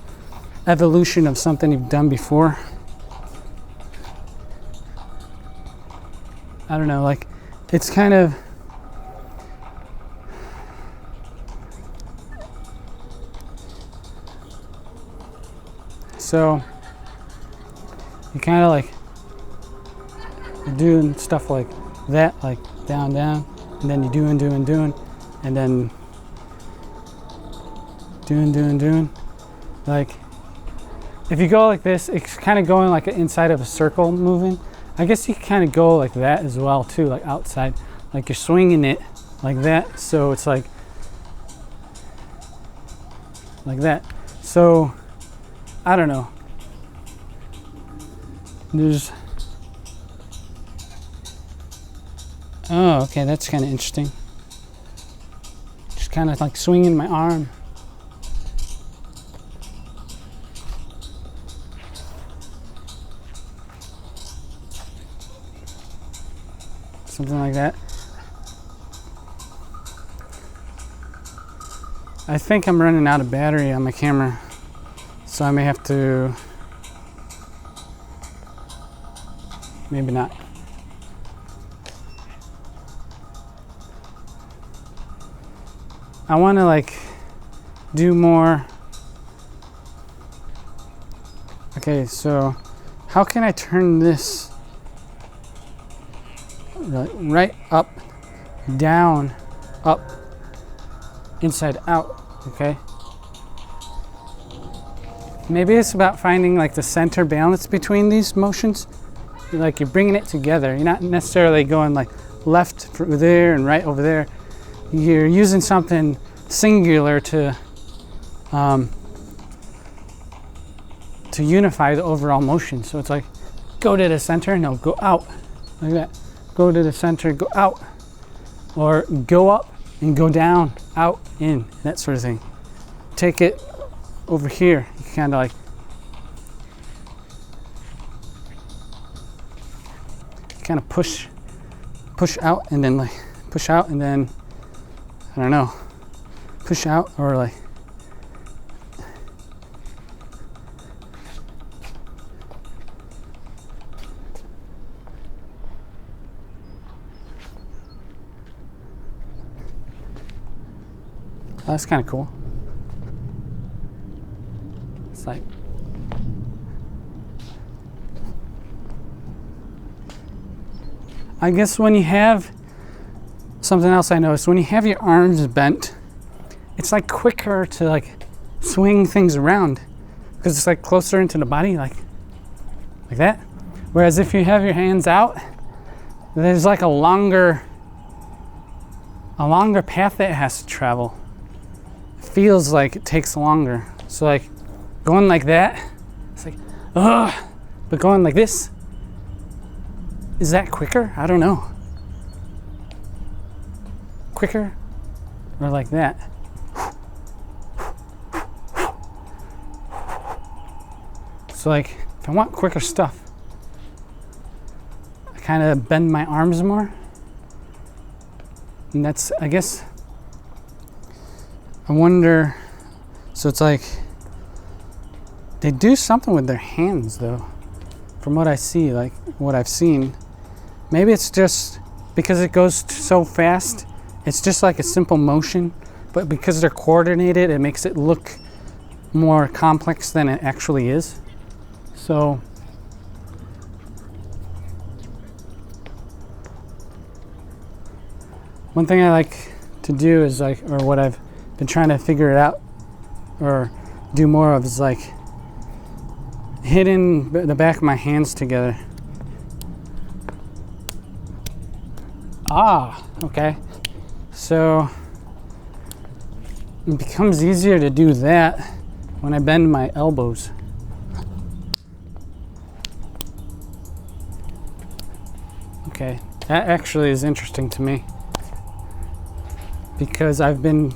evolution of something you've done before. I don't know, like it's kind of so you kind of like you're doing stuff like that, like down, and then you're doing, and then doing. Like if you go like this, it's kind of going like inside of a circle moving. I guess you can kind of go like that as well too, like outside, like you're swinging it like that. So it's like that. So I don't know. There's, oh, okay, that's kind of interesting. Just kind of like swinging my arm. Something like that. I think I'm running out of battery on my camera, so I may have to, maybe not. I want to like do more. Okay, so how can I turn this right up, down, up, inside out? Okay. Maybe it's about finding like the center balance between these motions. Like you're bringing it together. You're not necessarily going like left through there and right over there. You're using something singular to unify the overall motion. So it's like go to the center, no, go out like that. Go to the center, go out, or go up and go down, out, in, that sort of thing. Take it over here. You kind of like kind of push out and then like push out and then I don't know, push out or like oh, that's kind of cool. It's like I guess when you have something else I noticed, when you have your arms bent, it's like quicker to like swing things around because it's like closer into the body, like that. Whereas if you have your hands out, there's like a longer path that it has to travel. It feels like it takes longer. So like going like that, it's like, ugh. But going like this, is that quicker? I don't know. Quicker or like that? So like if I want quicker stuff, I kind of bend my arms more. And that's, I guess, I wonder, so it's like, they do something with their hands though, from what I see, like what I've seen. Maybe it's just because it goes so fast, it's just like a simple motion, but because they're coordinated, it makes it look more complex than it actually is. So, one thing I like to do is like, or what I've been trying to figure it out or do more of is like hitting the back of my hands together. Okay. So it becomes easier to do that when I bend my elbows. Okay, that actually is interesting to me because I've been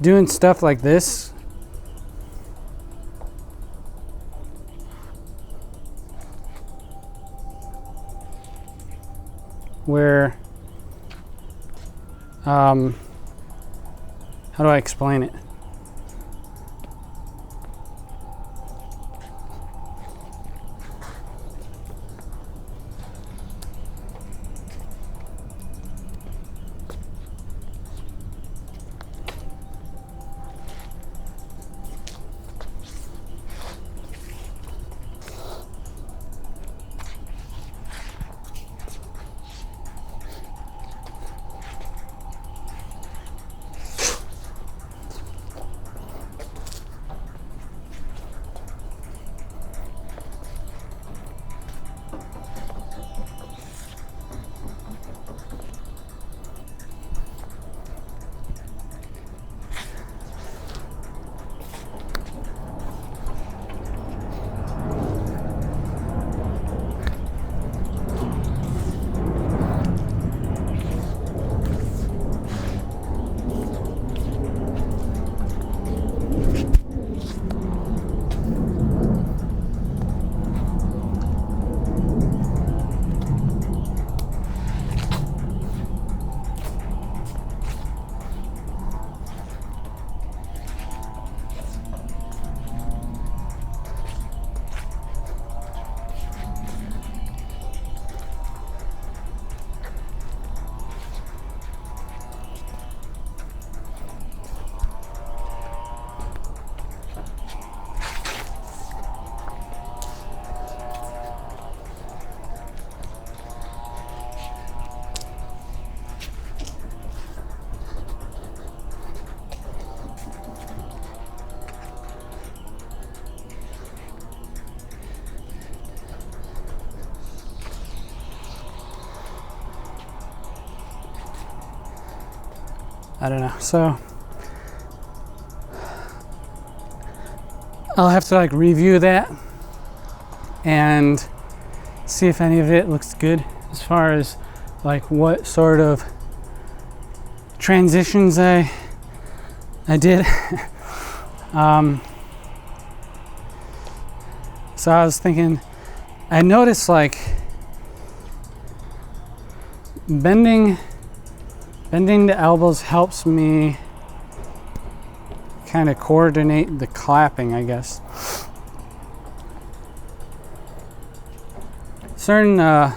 doing stuff like this where how do I explain it? I don't know. So I'll have to like review that and see if any of it looks good as far as like what sort of transitions I did. So I was thinking, I noticed like bending the elbows helps me kind of coordinate the clapping, I guess. Certain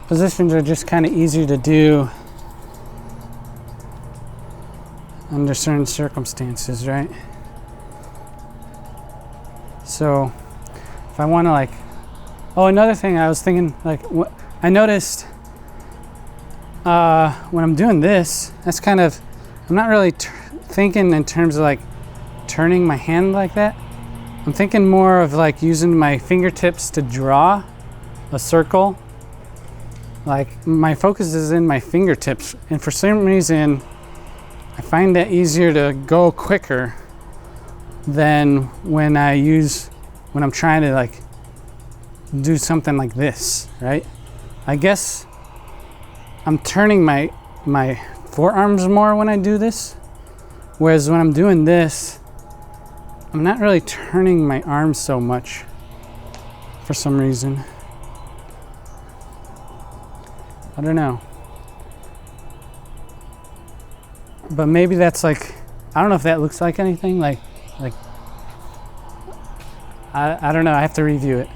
positions are just kind of easy to do under certain circumstances, right? So if I want to like, oh, another thing I was thinking, like I noticed when I'm doing this, that's kind of, I'm not really thinking in terms of like turning my hand like that. I'm thinking more of like using my fingertips to draw a circle. Like my focus is in my fingertips, and for some reason I find that easier to go quicker than when I'm trying to like do something like this, right? I guess I'm turning my forearms more when I do this, whereas when I'm doing this, I'm not really turning my arms so much for some reason. I don't know. But maybe that's like, I don't know if that looks like anything. Like I don't know. I have to review it.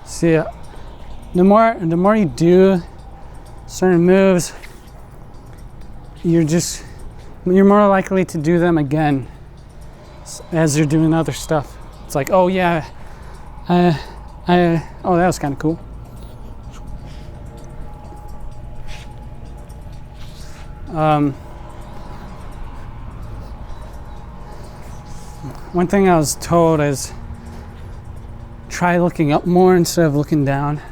See, the more you do certain moves, you're more likely to do them again as you're doing other stuff. It's like, oh yeah, oh, that was kind of cool. One thing I was told is try looking up more instead of looking down.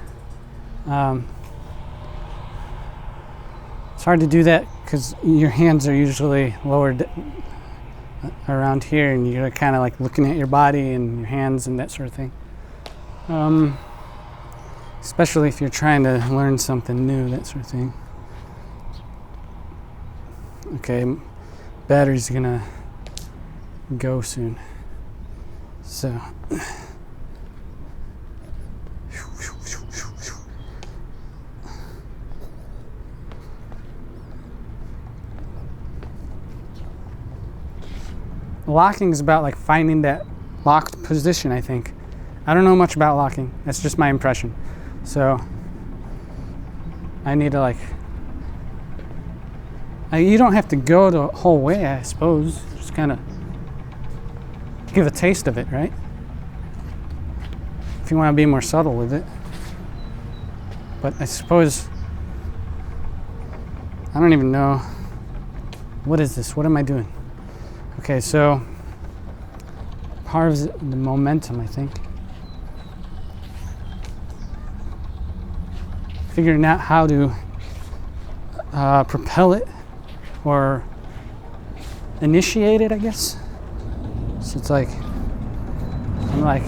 It's hard to do that because your hands are usually lowered around here, and you're kind of like looking at your body and your hands and that sort of thing. Especially if you're trying to learn something new, that sort of thing. Okay, battery's gonna go soon. So. Locking is about like finding that locked position, I think. I don't know much about locking. That's just my impression. So I need to like, you don't have to go the whole way, I suppose. Just kind of give a taste of it, right? If you want to be more subtle with it. But I suppose, I don't even know. What is this? What am I doing? Okay, so part of the momentum, I think. Figuring out how to propel it or initiate it, I guess. So it's like, I'm like,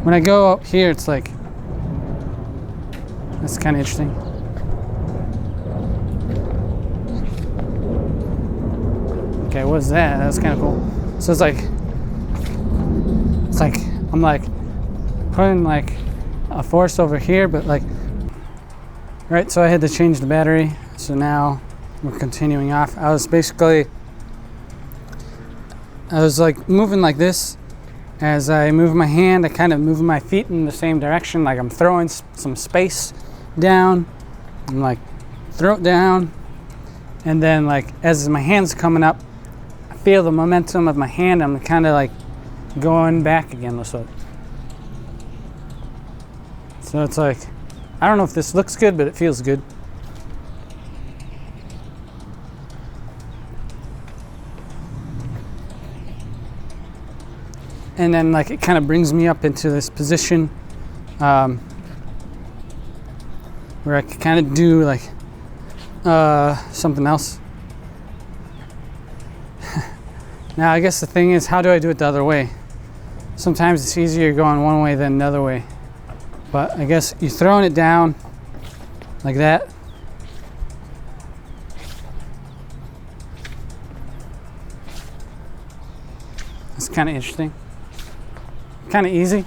when I go up here, it's like, that's kind of interesting. Okay, what was that? That was kind of cool. So it's like I'm like putting like a force over here, but like, right, so I had to change the battery. So now we're continuing off. I was like moving like this. As I move my hand, I kind of move my feet in the same direction, like I'm throwing some space down. I'm like, throw it down. And then like, as my hand's coming up, I feel the momentum of my hand. I'm kind of like going back again. So it's like, I don't know if this looks good, but it feels good. And then like it kind of brings me up into this position where I can kind of do like something else. Now I guess the thing is, how do I do it the other way? Sometimes it's easier going one way than the other way. But I guess you're throwing it down like that. It's kind of interesting. Kind of easy.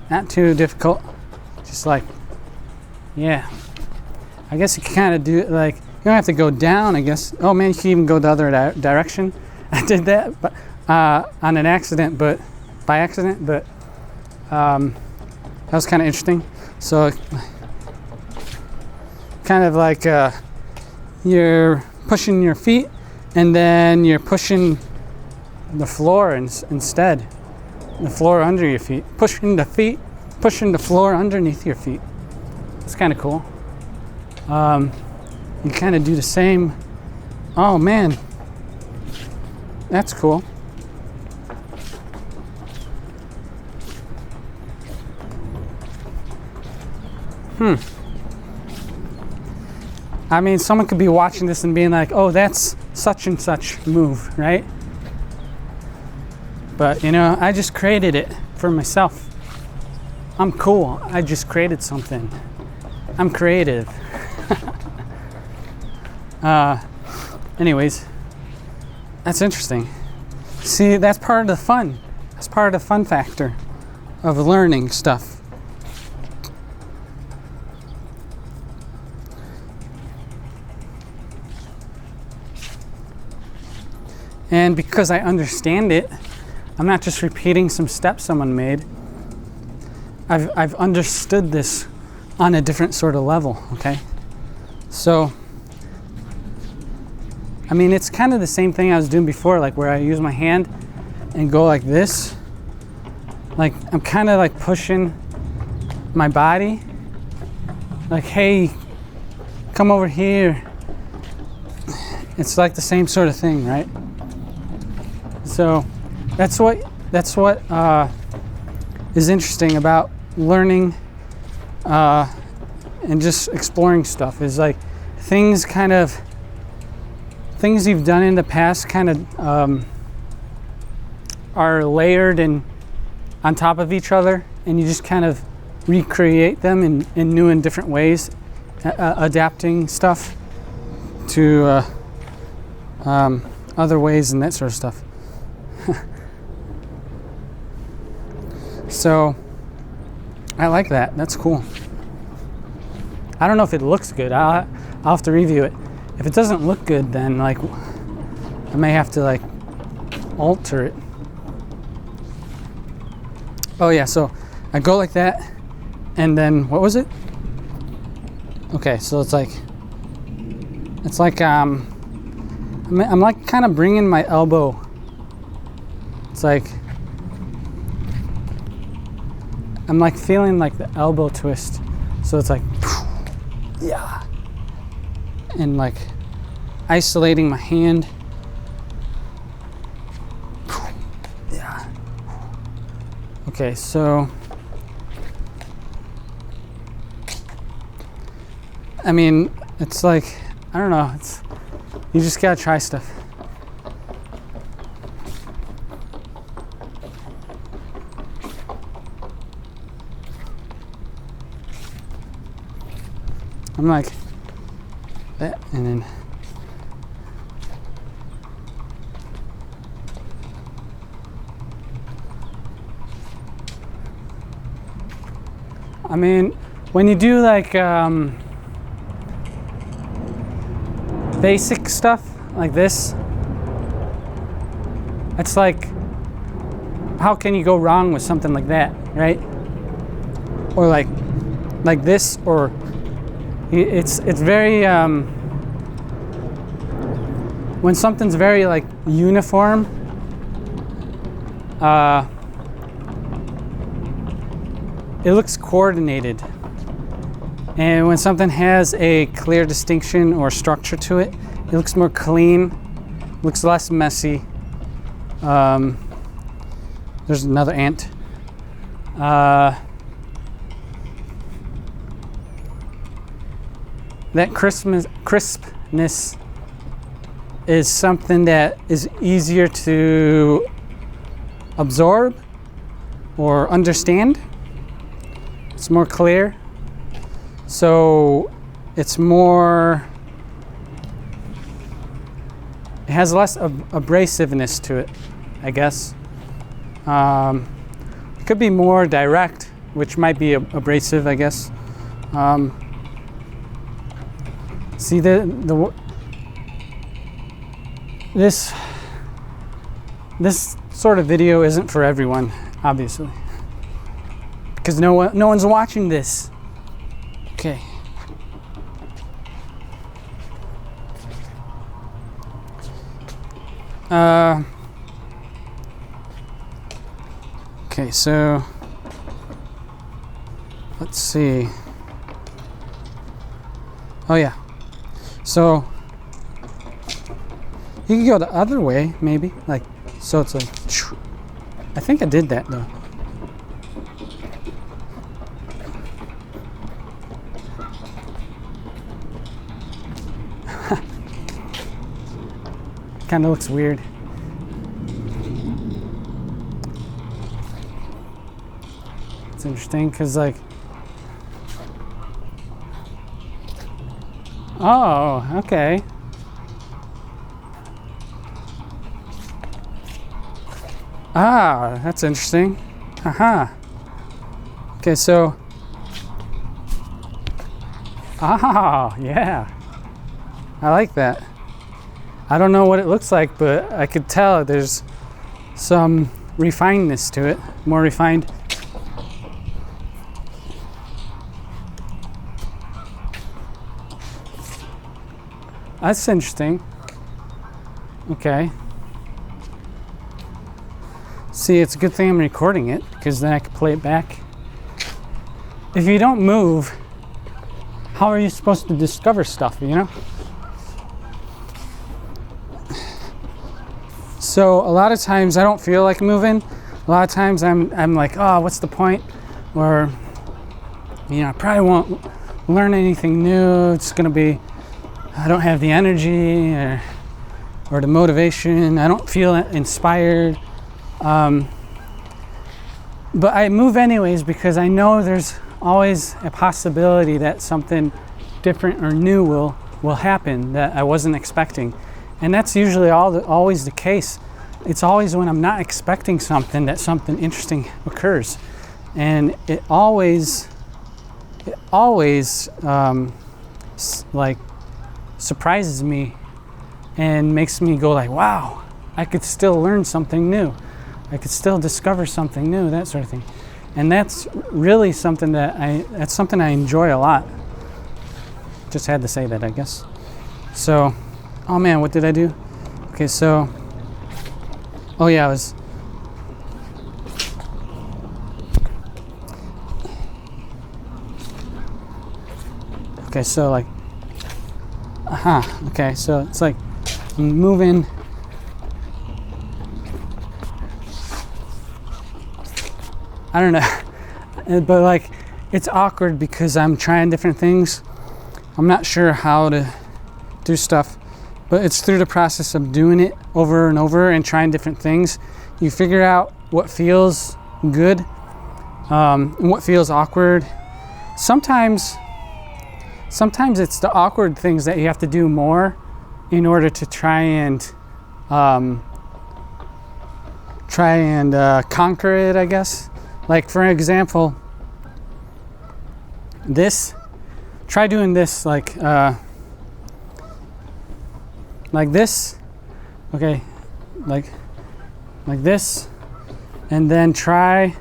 Not too difficult. Just like, yeah. I guess you can kind of do it like, you don't have to go down, I guess. Oh man, you can even go the other direction. I did that but on an accident, but by accident, but that was kind of interesting. So kind of like you're pushing your feet and then you're pushing the floor instead. The floor under your feet. Pushing the floor underneath your feet. It's kind of cool. You kind of do the same. Oh man, that's cool. I mean, someone could be watching this and being like, oh, that's such and such move, right? But, you know, I just created it for myself. I'm cool. I just created something. I'm creative. Anyways, that's interesting. See, that's part of the fun. That's part of the fun factor of learning stuff. And because I understand it, I'm not just repeating some steps someone made. I've understood this on a different sort of level, okay? So, I mean, it's kind of the same thing I was doing before, like where I use my hand and go like this. Like, I'm kind of like pushing my body. Like, hey, come over here. It's like the same sort of thing, right? So that's what is interesting about learning and just exploring stuff, is like things you've done in the past kind of are layered and on top of each other, and you just kind of recreate them in new and different ways, adapting stuff to other ways and that sort of stuff. So I like that. That's cool. I don't know if it looks good. I'll have to review it. If it doesn't look good, then like I may have to like alter it. Oh yeah, so I go like that, and then what was it? Okay, so it's like I'm like kind of bringing my elbow. It's like I'm like feeling like the elbow twist. So it's like, yeah. And like isolating my hand. Yeah. Okay, so I mean, it's like, I don't know, you just gotta try stuff. I'm like that, and then I mean, when you do like basic stuff like this, it's like, how can you go wrong with something like that, right? Or like this, or it's very when something's very like uniform, it looks coordinated, and when something has a clear distinction or structure to it, it looks more clean, looks less messy. There's another ant. That crispness is something that is easier to absorb or understand. It's more clear. So it's more, it has less abrasiveness to it, I guess. It could be more direct, which might be abrasive, I guess. See, this sort of video isn't for everyone, obviously, because no one's watching this. Okay. Okay, so let's see. Oh yeah. So you can go the other way, maybe. Like, so it's like, I think I did that though. Kind of looks weird. It's interesting because, like, oh, okay. Ah, that's interesting. Haha. Okay, so, yeah, I like that. I don't know what it looks like, but I could tell there's some refinedness to it, more refined. That's interesting. Okay. See, it's a good thing I'm recording it, because then I can play it back. If you don't move, how are you supposed to discover stuff, you know? So a lot of times I don't feel like moving. A lot of times I'm like, oh, what's the point? Or, you know, I probably won't learn anything new. It's gonna be, I don't have the energy or the motivation. I don't feel inspired. But I move anyways because I know there's always a possibility that something different or new will happen that I wasn't expecting. And that's usually always the case. It's always when I'm not expecting something that something interesting occurs. And it always like surprises me and makes me go like, wow, I could still learn something new. I could still discover something new, that sort of thing. And that's really something that's something I enjoy a lot. Just had to say that, I guess. So, oh man, what did I do? Okay, so, oh yeah, okay, so like, okay, so it's like I'm moving. I don't know, but like, it's awkward because I'm trying different things. I'm not sure how to do stuff, but it's through the process of doing it over and over and trying different things. You figure out what feels good and what feels awkward. Sometimes it's the awkward things that you have to do more in order to try and conquer it, I guess. Like, for example, try doing this like this, okay, like this, and then try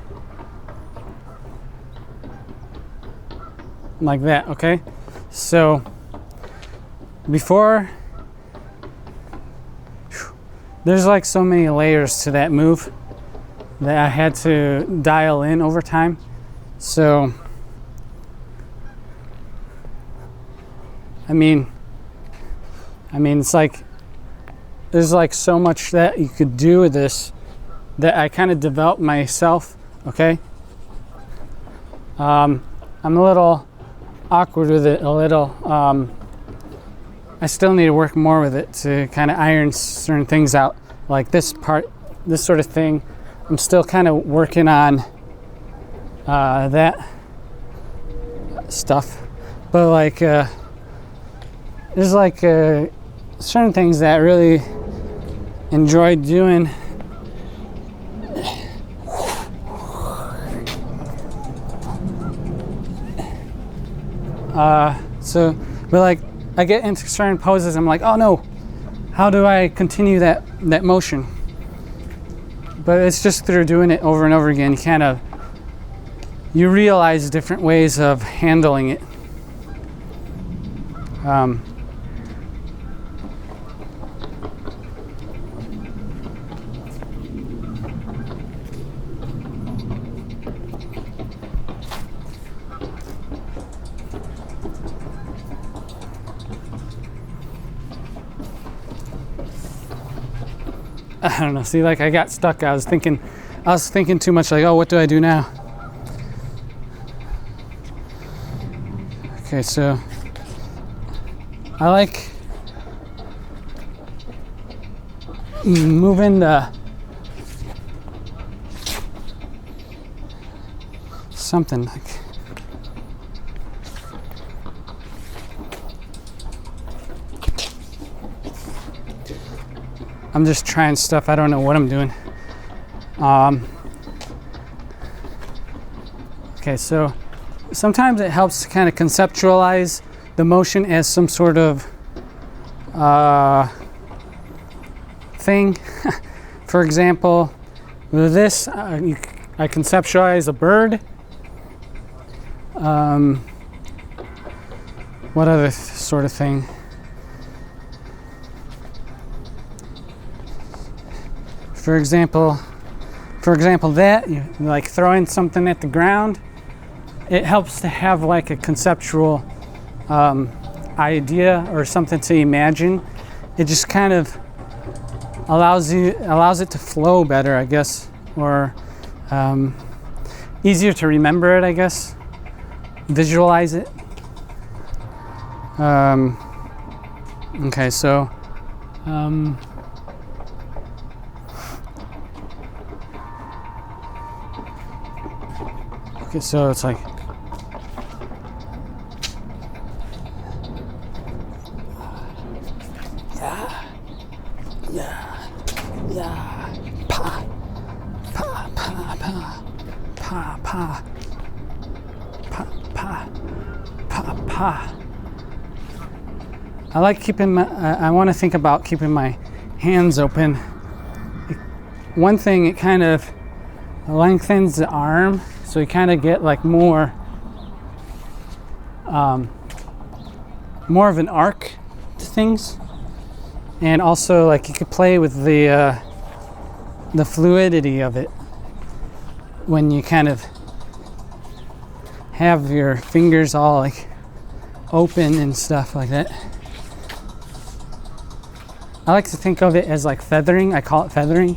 like that, okay? So before, there's like so many layers to that move that I had to dial in over time. So I mean it's like there's like so much that you could do with this that I kind of developed myself, okay? I'm a little awkward with it, a little. I still need to work more with it to kind of iron certain things out, like this part, this sort of thing. I'm still kind of working on that stuff, but like there's like certain things that I really enjoy doing. But like I get into certain poses, I'm like, oh no, how do I continue that motion? But it's just through doing it over and over again, you realize different ways of handling it. I don't know. See, like I got stuck. I was thinking too much. Like, oh, what do I do now? Okay, so I like moving the something like. I'm just trying stuff. I don't know what I'm doing. Okay, so sometimes it helps to kind of conceptualize the motion as some sort of thing. For example, with this, I conceptualize a bird. What other sort of thing? For example, that you like throwing something at the ground. It helps to have like a conceptual idea or something to imagine. It just kind of allows it to flow better, I guess, or easier to remember it, I guess. Visualize it. Okay, so okay, so it's like pa pa pa pa pa pa pa pa pa pa. I like keeping I want to think about keeping my hands open. One thing, it kind of lengthens the arm, so you kind of get like more of an arc to things, and also like you could play with the fluidity of it when you kind of have your fingers all like open and stuff like that. I like to think of it as like feathering. I call it feathering.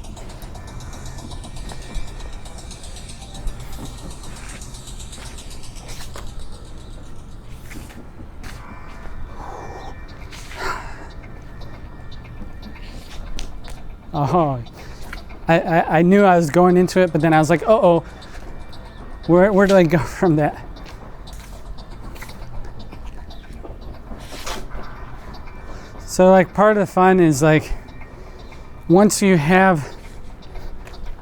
Oh, I knew I was going into it, but then I was like, oh, where do I go from that? So like part of the fun is like once you have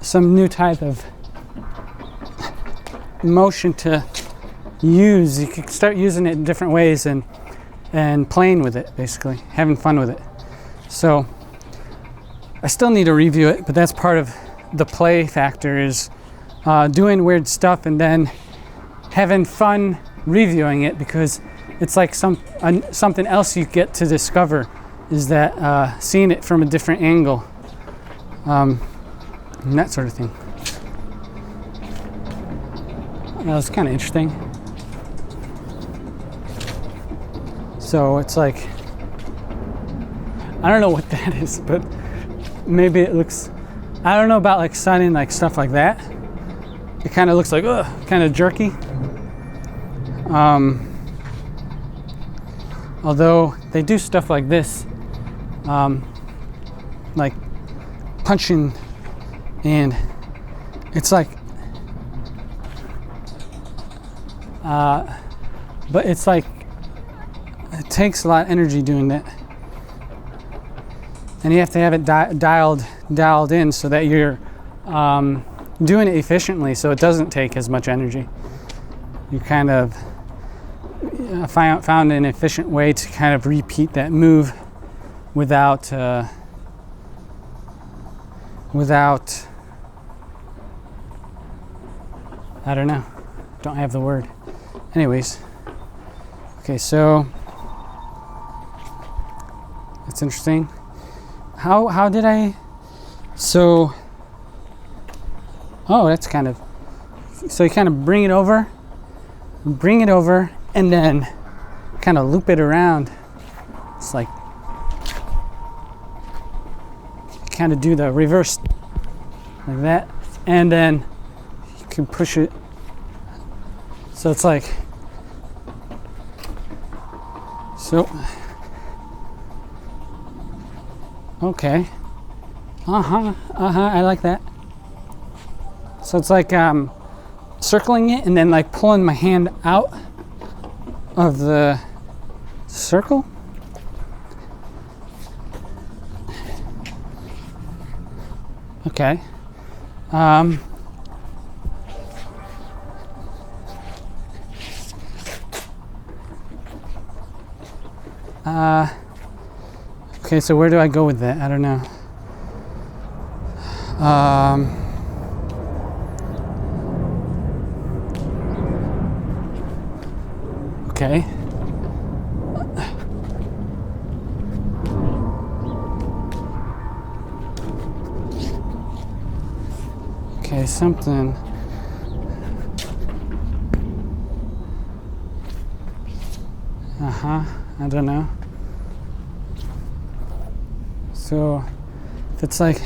some new type of motion to use, you can start using it in different ways and playing with it, basically having fun with it. So I still need to review it, but that's part of the play factor, is doing weird stuff and then having fun reviewing it, because it's like something else you get to discover, is that seeing it from a different angle, and that sort of thing. That was kind of interesting. So it's like, I don't know what that is, but maybe it looks, I don't know about like sunning, like stuff like that. It kind of looks like, kind of jerky. Although they do stuff like this, like punching, and it's like, but it's like, it takes a lot of energy doing that. And you have to have it dialed in so that you're doing it efficiently, so it doesn't take as much energy. You kind of found an efficient way to kind of repeat that move without I don't know, don't have the word. Anyways, okay, so that's interesting. How did I, so, oh, that's kind of, so you kind of bring it over, and then kind of loop it around. It's like, kind of do the reverse like that, and then you can push it. So it's like, so, okay, I like that. So it's like circling it and then like pulling my hand out of the circle. Okay. Okay, so where do I go with that? I don't know. Okay. Okay, something. I don't know. So, if it's like,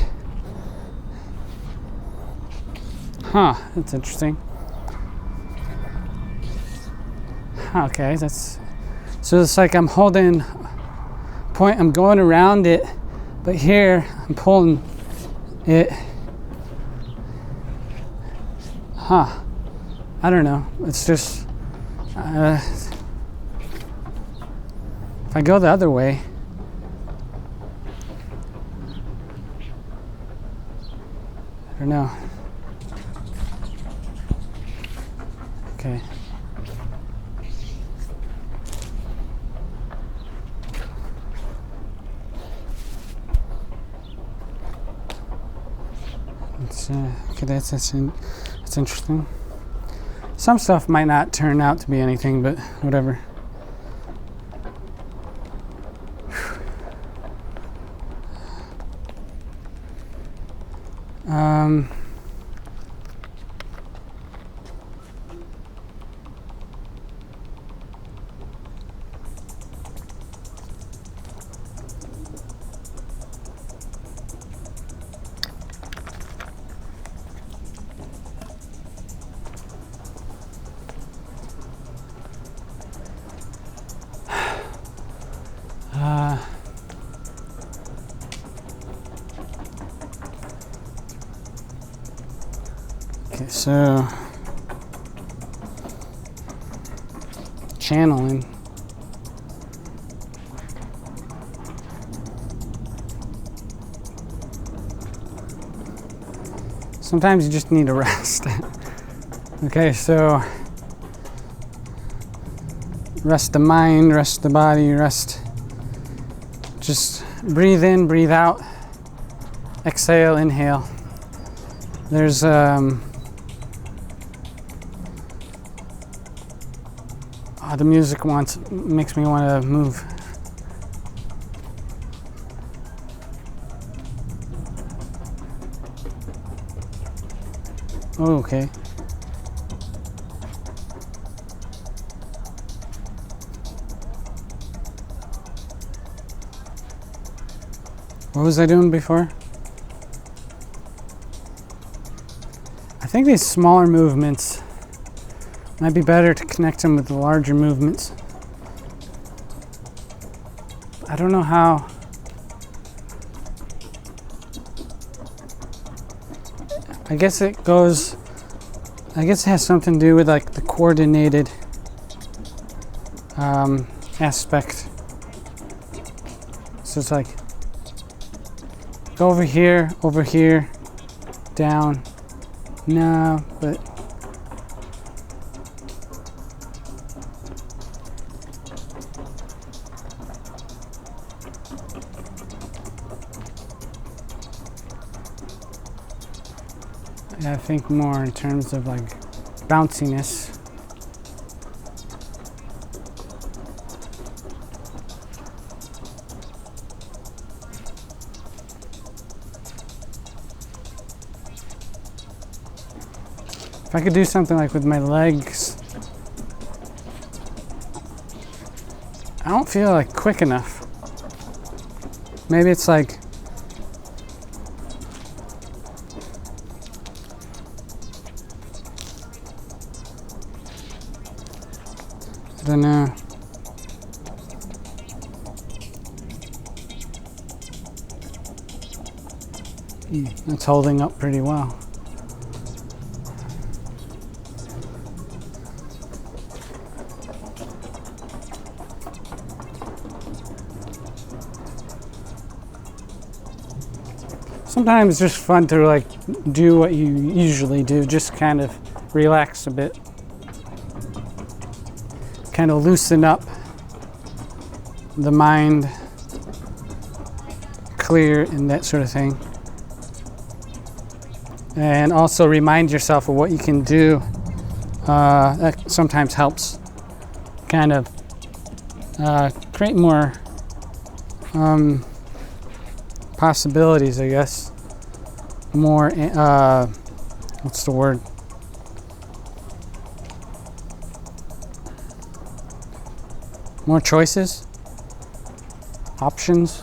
that's interesting. Okay, that's, so it's like I'm holding point, I'm going around it, but here I'm pulling it. I don't know. It's just, if I go the other way, I don't know. Okay. It's, okay, that's interesting. Some stuff might not turn out to be anything, but whatever. Okay, so channeling. Sometimes you just need to rest. Okay, so rest the mind, rest the body, rest. Just breathe in, breathe out. Exhale, inhale. There's the music makes me want to move. Oh, okay. What was I doing before? I think these smaller movements might be better to connect them with the larger movements. I don't know how. I guess it has something to do with like the coordinated aspect. So it's like go over here, down. No, but I think more in terms of like bounciness. If I could do something like with my legs, I don't feel like quick enough. Maybe it's like I don't know. It's holding up pretty well. Sometimes it's just fun to like do what you usually do, just kind of relax a bit, kind of loosen up the mind, clear and that sort of thing. And also remind yourself of what you can do. That sometimes helps kind of create more possibilities, I guess. More, what's the word? More choices, options.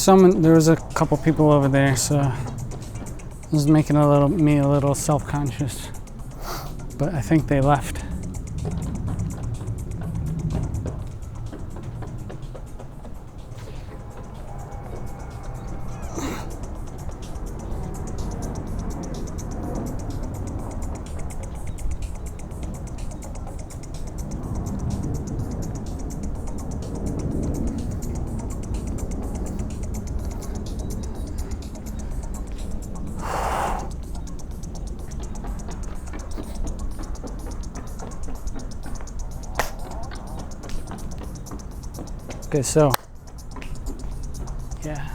There was a couple people over there, so it was making me a little self-conscious, but I think they left. Okay, so, yeah.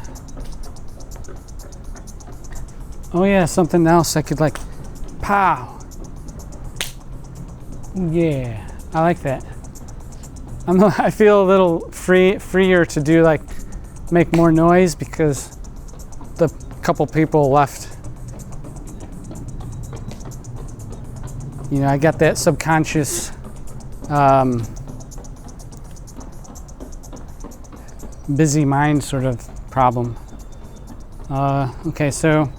Oh yeah, something else I could like, pow. Yeah, I like that. I feel a little freer to do like, make more noise because the couple people left. You know, I got that subconscious, busy mind sort of problem. Okay, so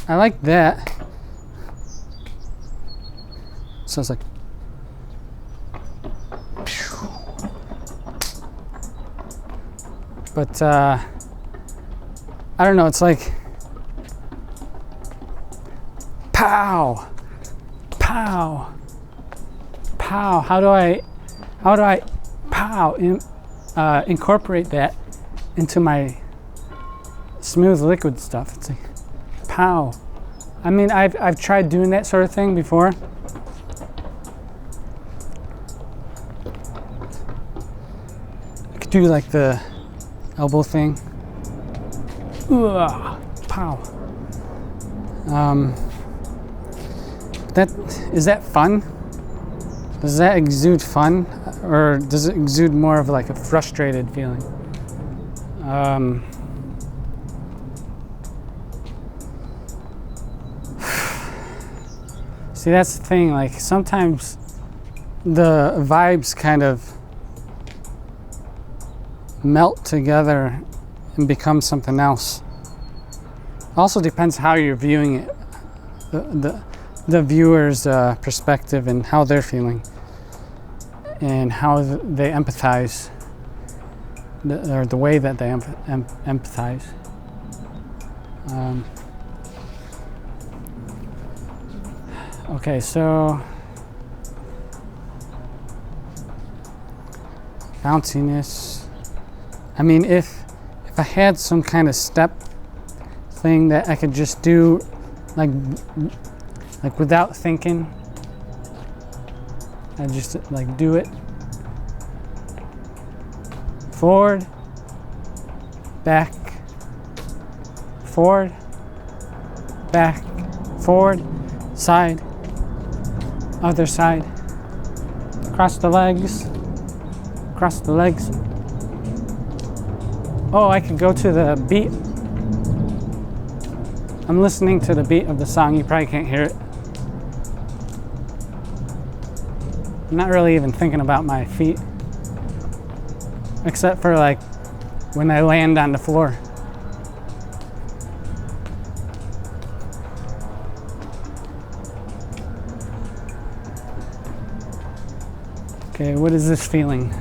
I like that. So it's like, but I don't know, it's like pow, pow, pow. How do I pow, incorporate that into my smooth liquid stuff? It's like pow. I mean, I've tried doing that sort of thing before. I could do like the elbow thing. Pow. Is that fun? Does that exude fun, or does it exude more of like a frustrated feeling? See, that's the thing, like sometimes the vibes kind of melt together and become something else. Also depends how you're viewing it, the viewer's perspective and how they're feeling and how they empathize, or the way that they empathize. Okay, so bounciness. I mean, if I had some kind of step thing that I could just do, like without thinking, I just like do it. Forward, back, forward, back, forward, side, other side, cross the legs, cross the legs. Oh, I could go to the beat. I'm listening to the beat of the song. You probably can't hear it. I'm not really even thinking about my feet, except for like when I land on the floor. Okay, what is this feeling?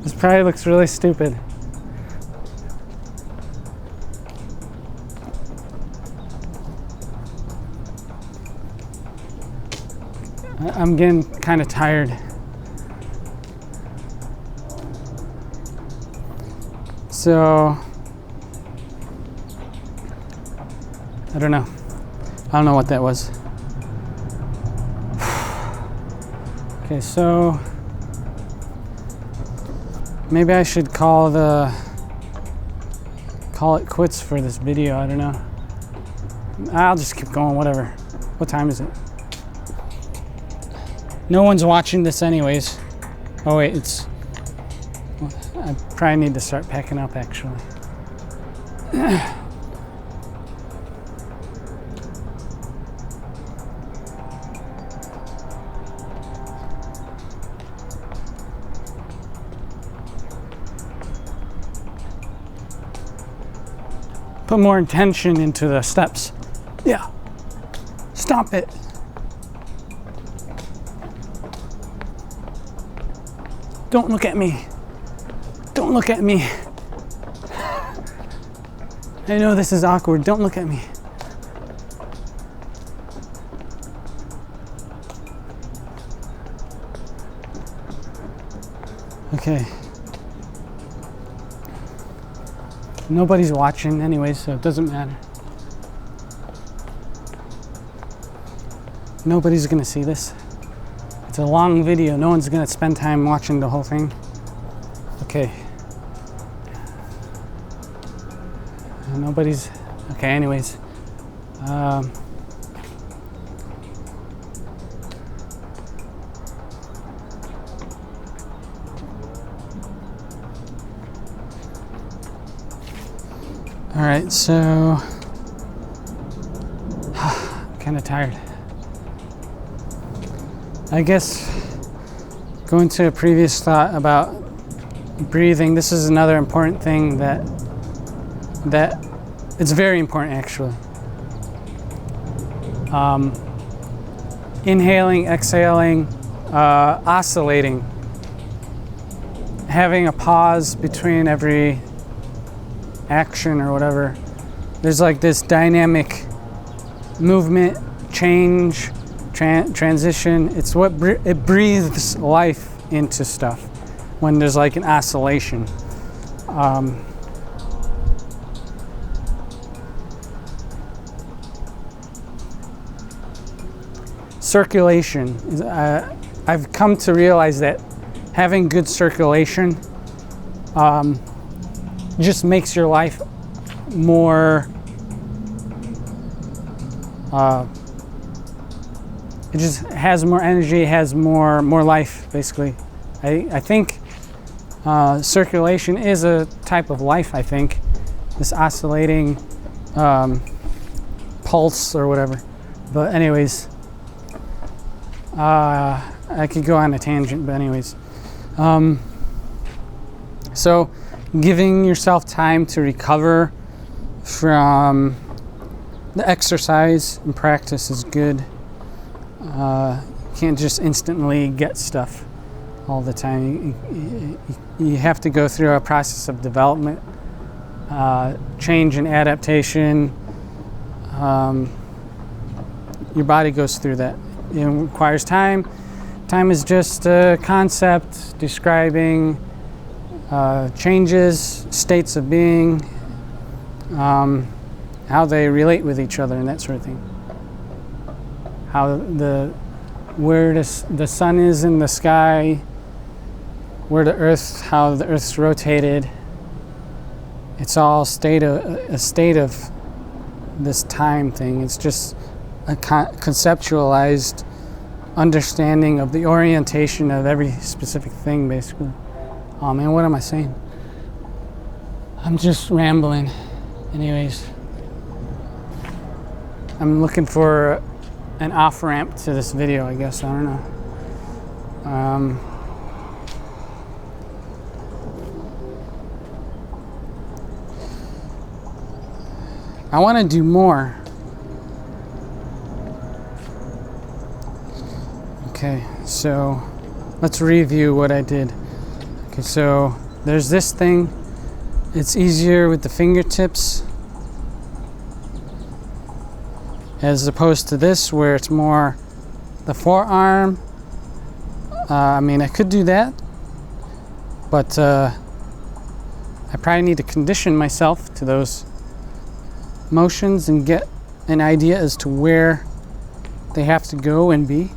This probably looks really stupid. I'm getting kind of tired. So, I don't know. I don't know what that was. Okay, so maybe I should call it quits for this video. I don't know. I'll just keep going, whatever. What time is it? No one's watching this anyways. Oh wait, I probably need to start packing up actually. Put more intention into the steps. Yeah. Stomp it. Don't look at me. Don't look at me. I know this is awkward. Don't look at me. Okay. Nobody's watching anyways, so it doesn't matter. Nobody's gonna see this. It's a long video. No one's gonna spend time watching the whole thing. Okay. Nobody's. Okay, anyways. All right, so I'm kind of tired. I guess going to a previous thought about breathing, this is another important thing that it's very important actually. Inhaling, exhaling, oscillating, having a pause between every action or whatever. There's like this dynamic movement, change, transition. It's what it breathes life into stuff when there's like an oscillation. Circulation. I've come to realize that having good circulation just makes your life more it just has more energy, has more life basically. I think circulation is a type of life. I think this oscillating pulse or whatever. But anyways, I could go on a tangent, but anyways, so giving yourself time to recover from the exercise and practice is good. Can't just instantly get stuff all the time. You have to go through a process of development, change and adaptation. Your body goes through that. It requires time. Time is just a concept describing changes, states of being, how they relate with each other and that sort of thing. How where the sun is in the sky, where how the Earth's rotated. It's all a state of this time thing. It's just a conceptualized understanding of the orientation of every specific thing, basically. Oh man, what am I saying? I'm just rambling. Anyways, I'm looking for an off-ramp to this video, I guess. I don't know. I want to do more. Okay, so let's review what I did. Okay, so there's this thing. It's easier with the fingertips as opposed to this where it's more the forearm. I mean, I could do that, but I probably need to condition myself to those motions and get an idea as to where they have to go and be.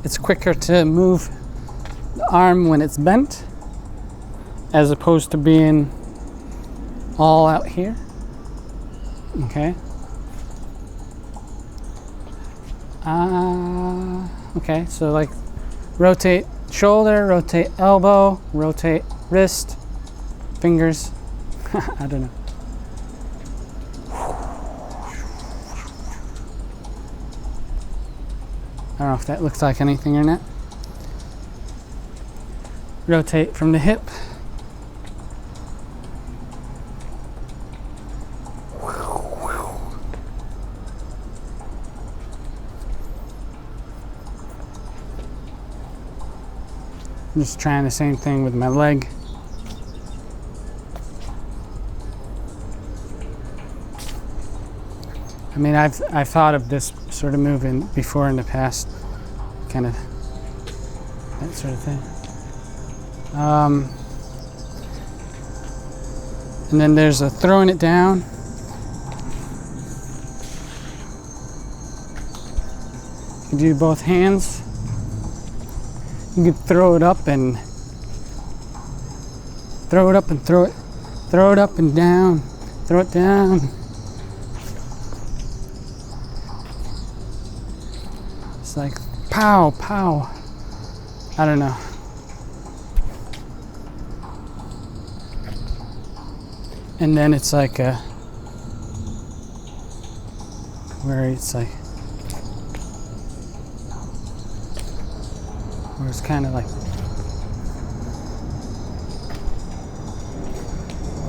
It's quicker to move the arm when it's bent as opposed to being all out here. Okay. Okay, so like rotate shoulder, rotate elbow, rotate wrist, fingers. I don't know. I don't know if that looks like anything or not. Rotate from the hip. I'm just trying the same thing with my leg. I mean, I've thought of this sort of movement before in the past, kind of that sort of thing. And then there's a throwing it down. You can do both hands. You can throw it up and throw it up and throw it up and down, throw it down. It's like pow, pow. I don't know. And then it's like where it's like, where it's kind of like,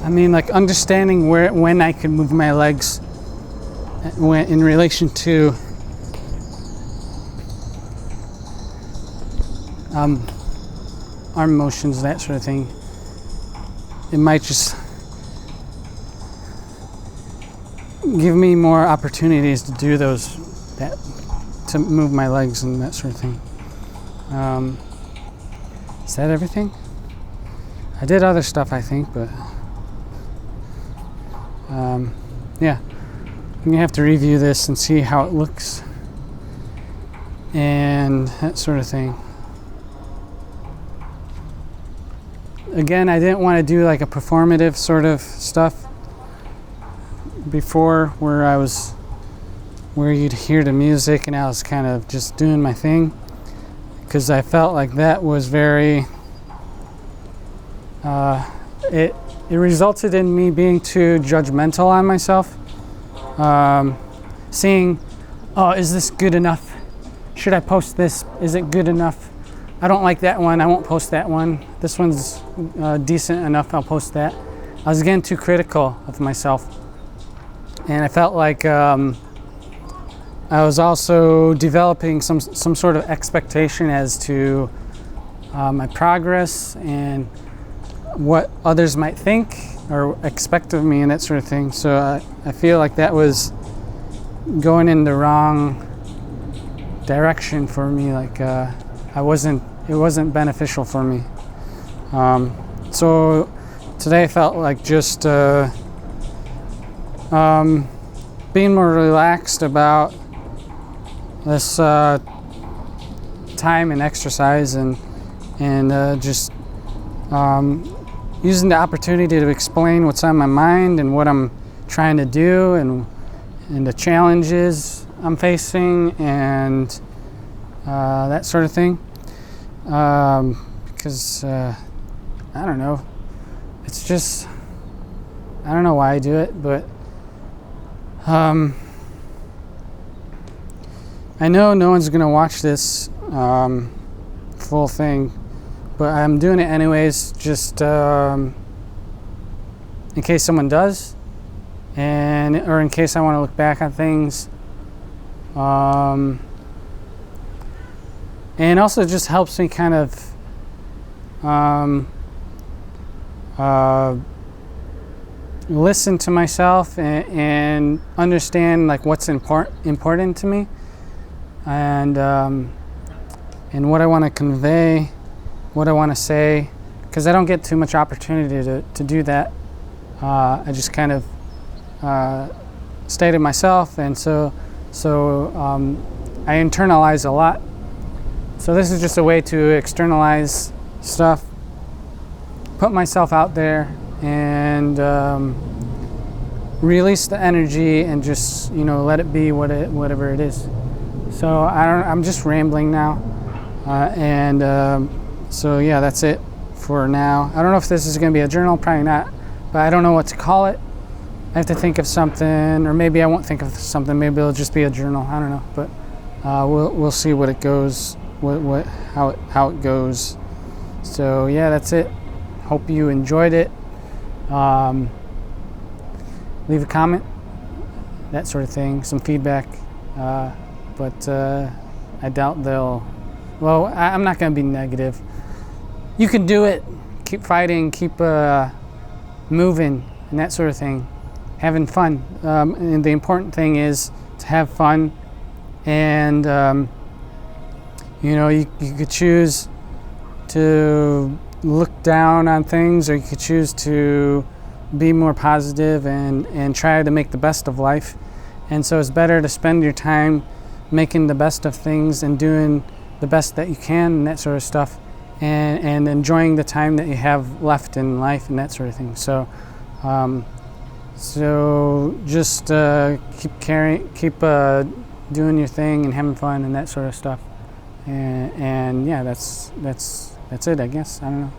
I mean, like understanding when I can move my legs in relation to arm motions, that sort of thing. It might just give me more opportunities to do to move my legs and that sort of thing. Is that everything? I did other stuff, I think, but yeah, I'm gonna have to review this and see how it looks and that sort of thing. Again, I didn't want to do like a performative sort of stuff before where you'd hear the music and I was kind of just doing my thing, because I felt like that was very it resulted in me being too judgmental on myself, seeing, oh, is this good enough? Should I post this? Is it good enough? I don't like that one, I won't post that one. This one's decent enough, I'll post that. I was getting too critical of myself. And I felt like I was also developing some sort of expectation as to my progress and what others might think or expect of me and that sort of thing. So I feel like that was going in the wrong direction for me. Like it wasn't beneficial for me. So today I felt like just being more relaxed about this time and exercise, and just using the opportunity to explain what's on my mind and what I'm trying to do, and the challenges I'm facing, and that sort of thing. Because I don't know, it's just, I don't know why I do it, but I know no one's gonna watch this full thing, but I'm doing it anyways, just in case someone does, or in case I want to look back on things, and also just helps me kind of listen to myself and understand like what's important to me, and what I want to convey, what I want to say, because I don't get too much opportunity to do that. I just kind of stay to myself, and so I internalize a lot. So this is just a way to externalize stuff, put myself out there, and release the energy, and just let it be whatever it is. So I'm just rambling now, so yeah, that's it for now. I don't know if this is going to be a journal, probably not, but I don't know what to call it. I have to think of something, or maybe I won't think of something. Maybe it'll just be a journal. I don't know, but we'll see what it goes, how it goes. So yeah, that's it. Hope you enjoyed it. Leave a comment, that sort of thing, some feedback. But I doubt they'll. Well, I'm not going to be negative. You can do it. Keep fighting. Keep moving, and that sort of thing. Having fun. And the important thing is to have fun. And you could choose to look down on things, or you could choose to be more positive and try to make the best of life. And so it's better to spend your time making the best of things and doing the best that you can, and that sort of stuff, and enjoying the time that you have left in life, and that sort of thing. So just keep doing your thing and having fun and that sort of stuff. And yeah, that's it, I guess. I don't know.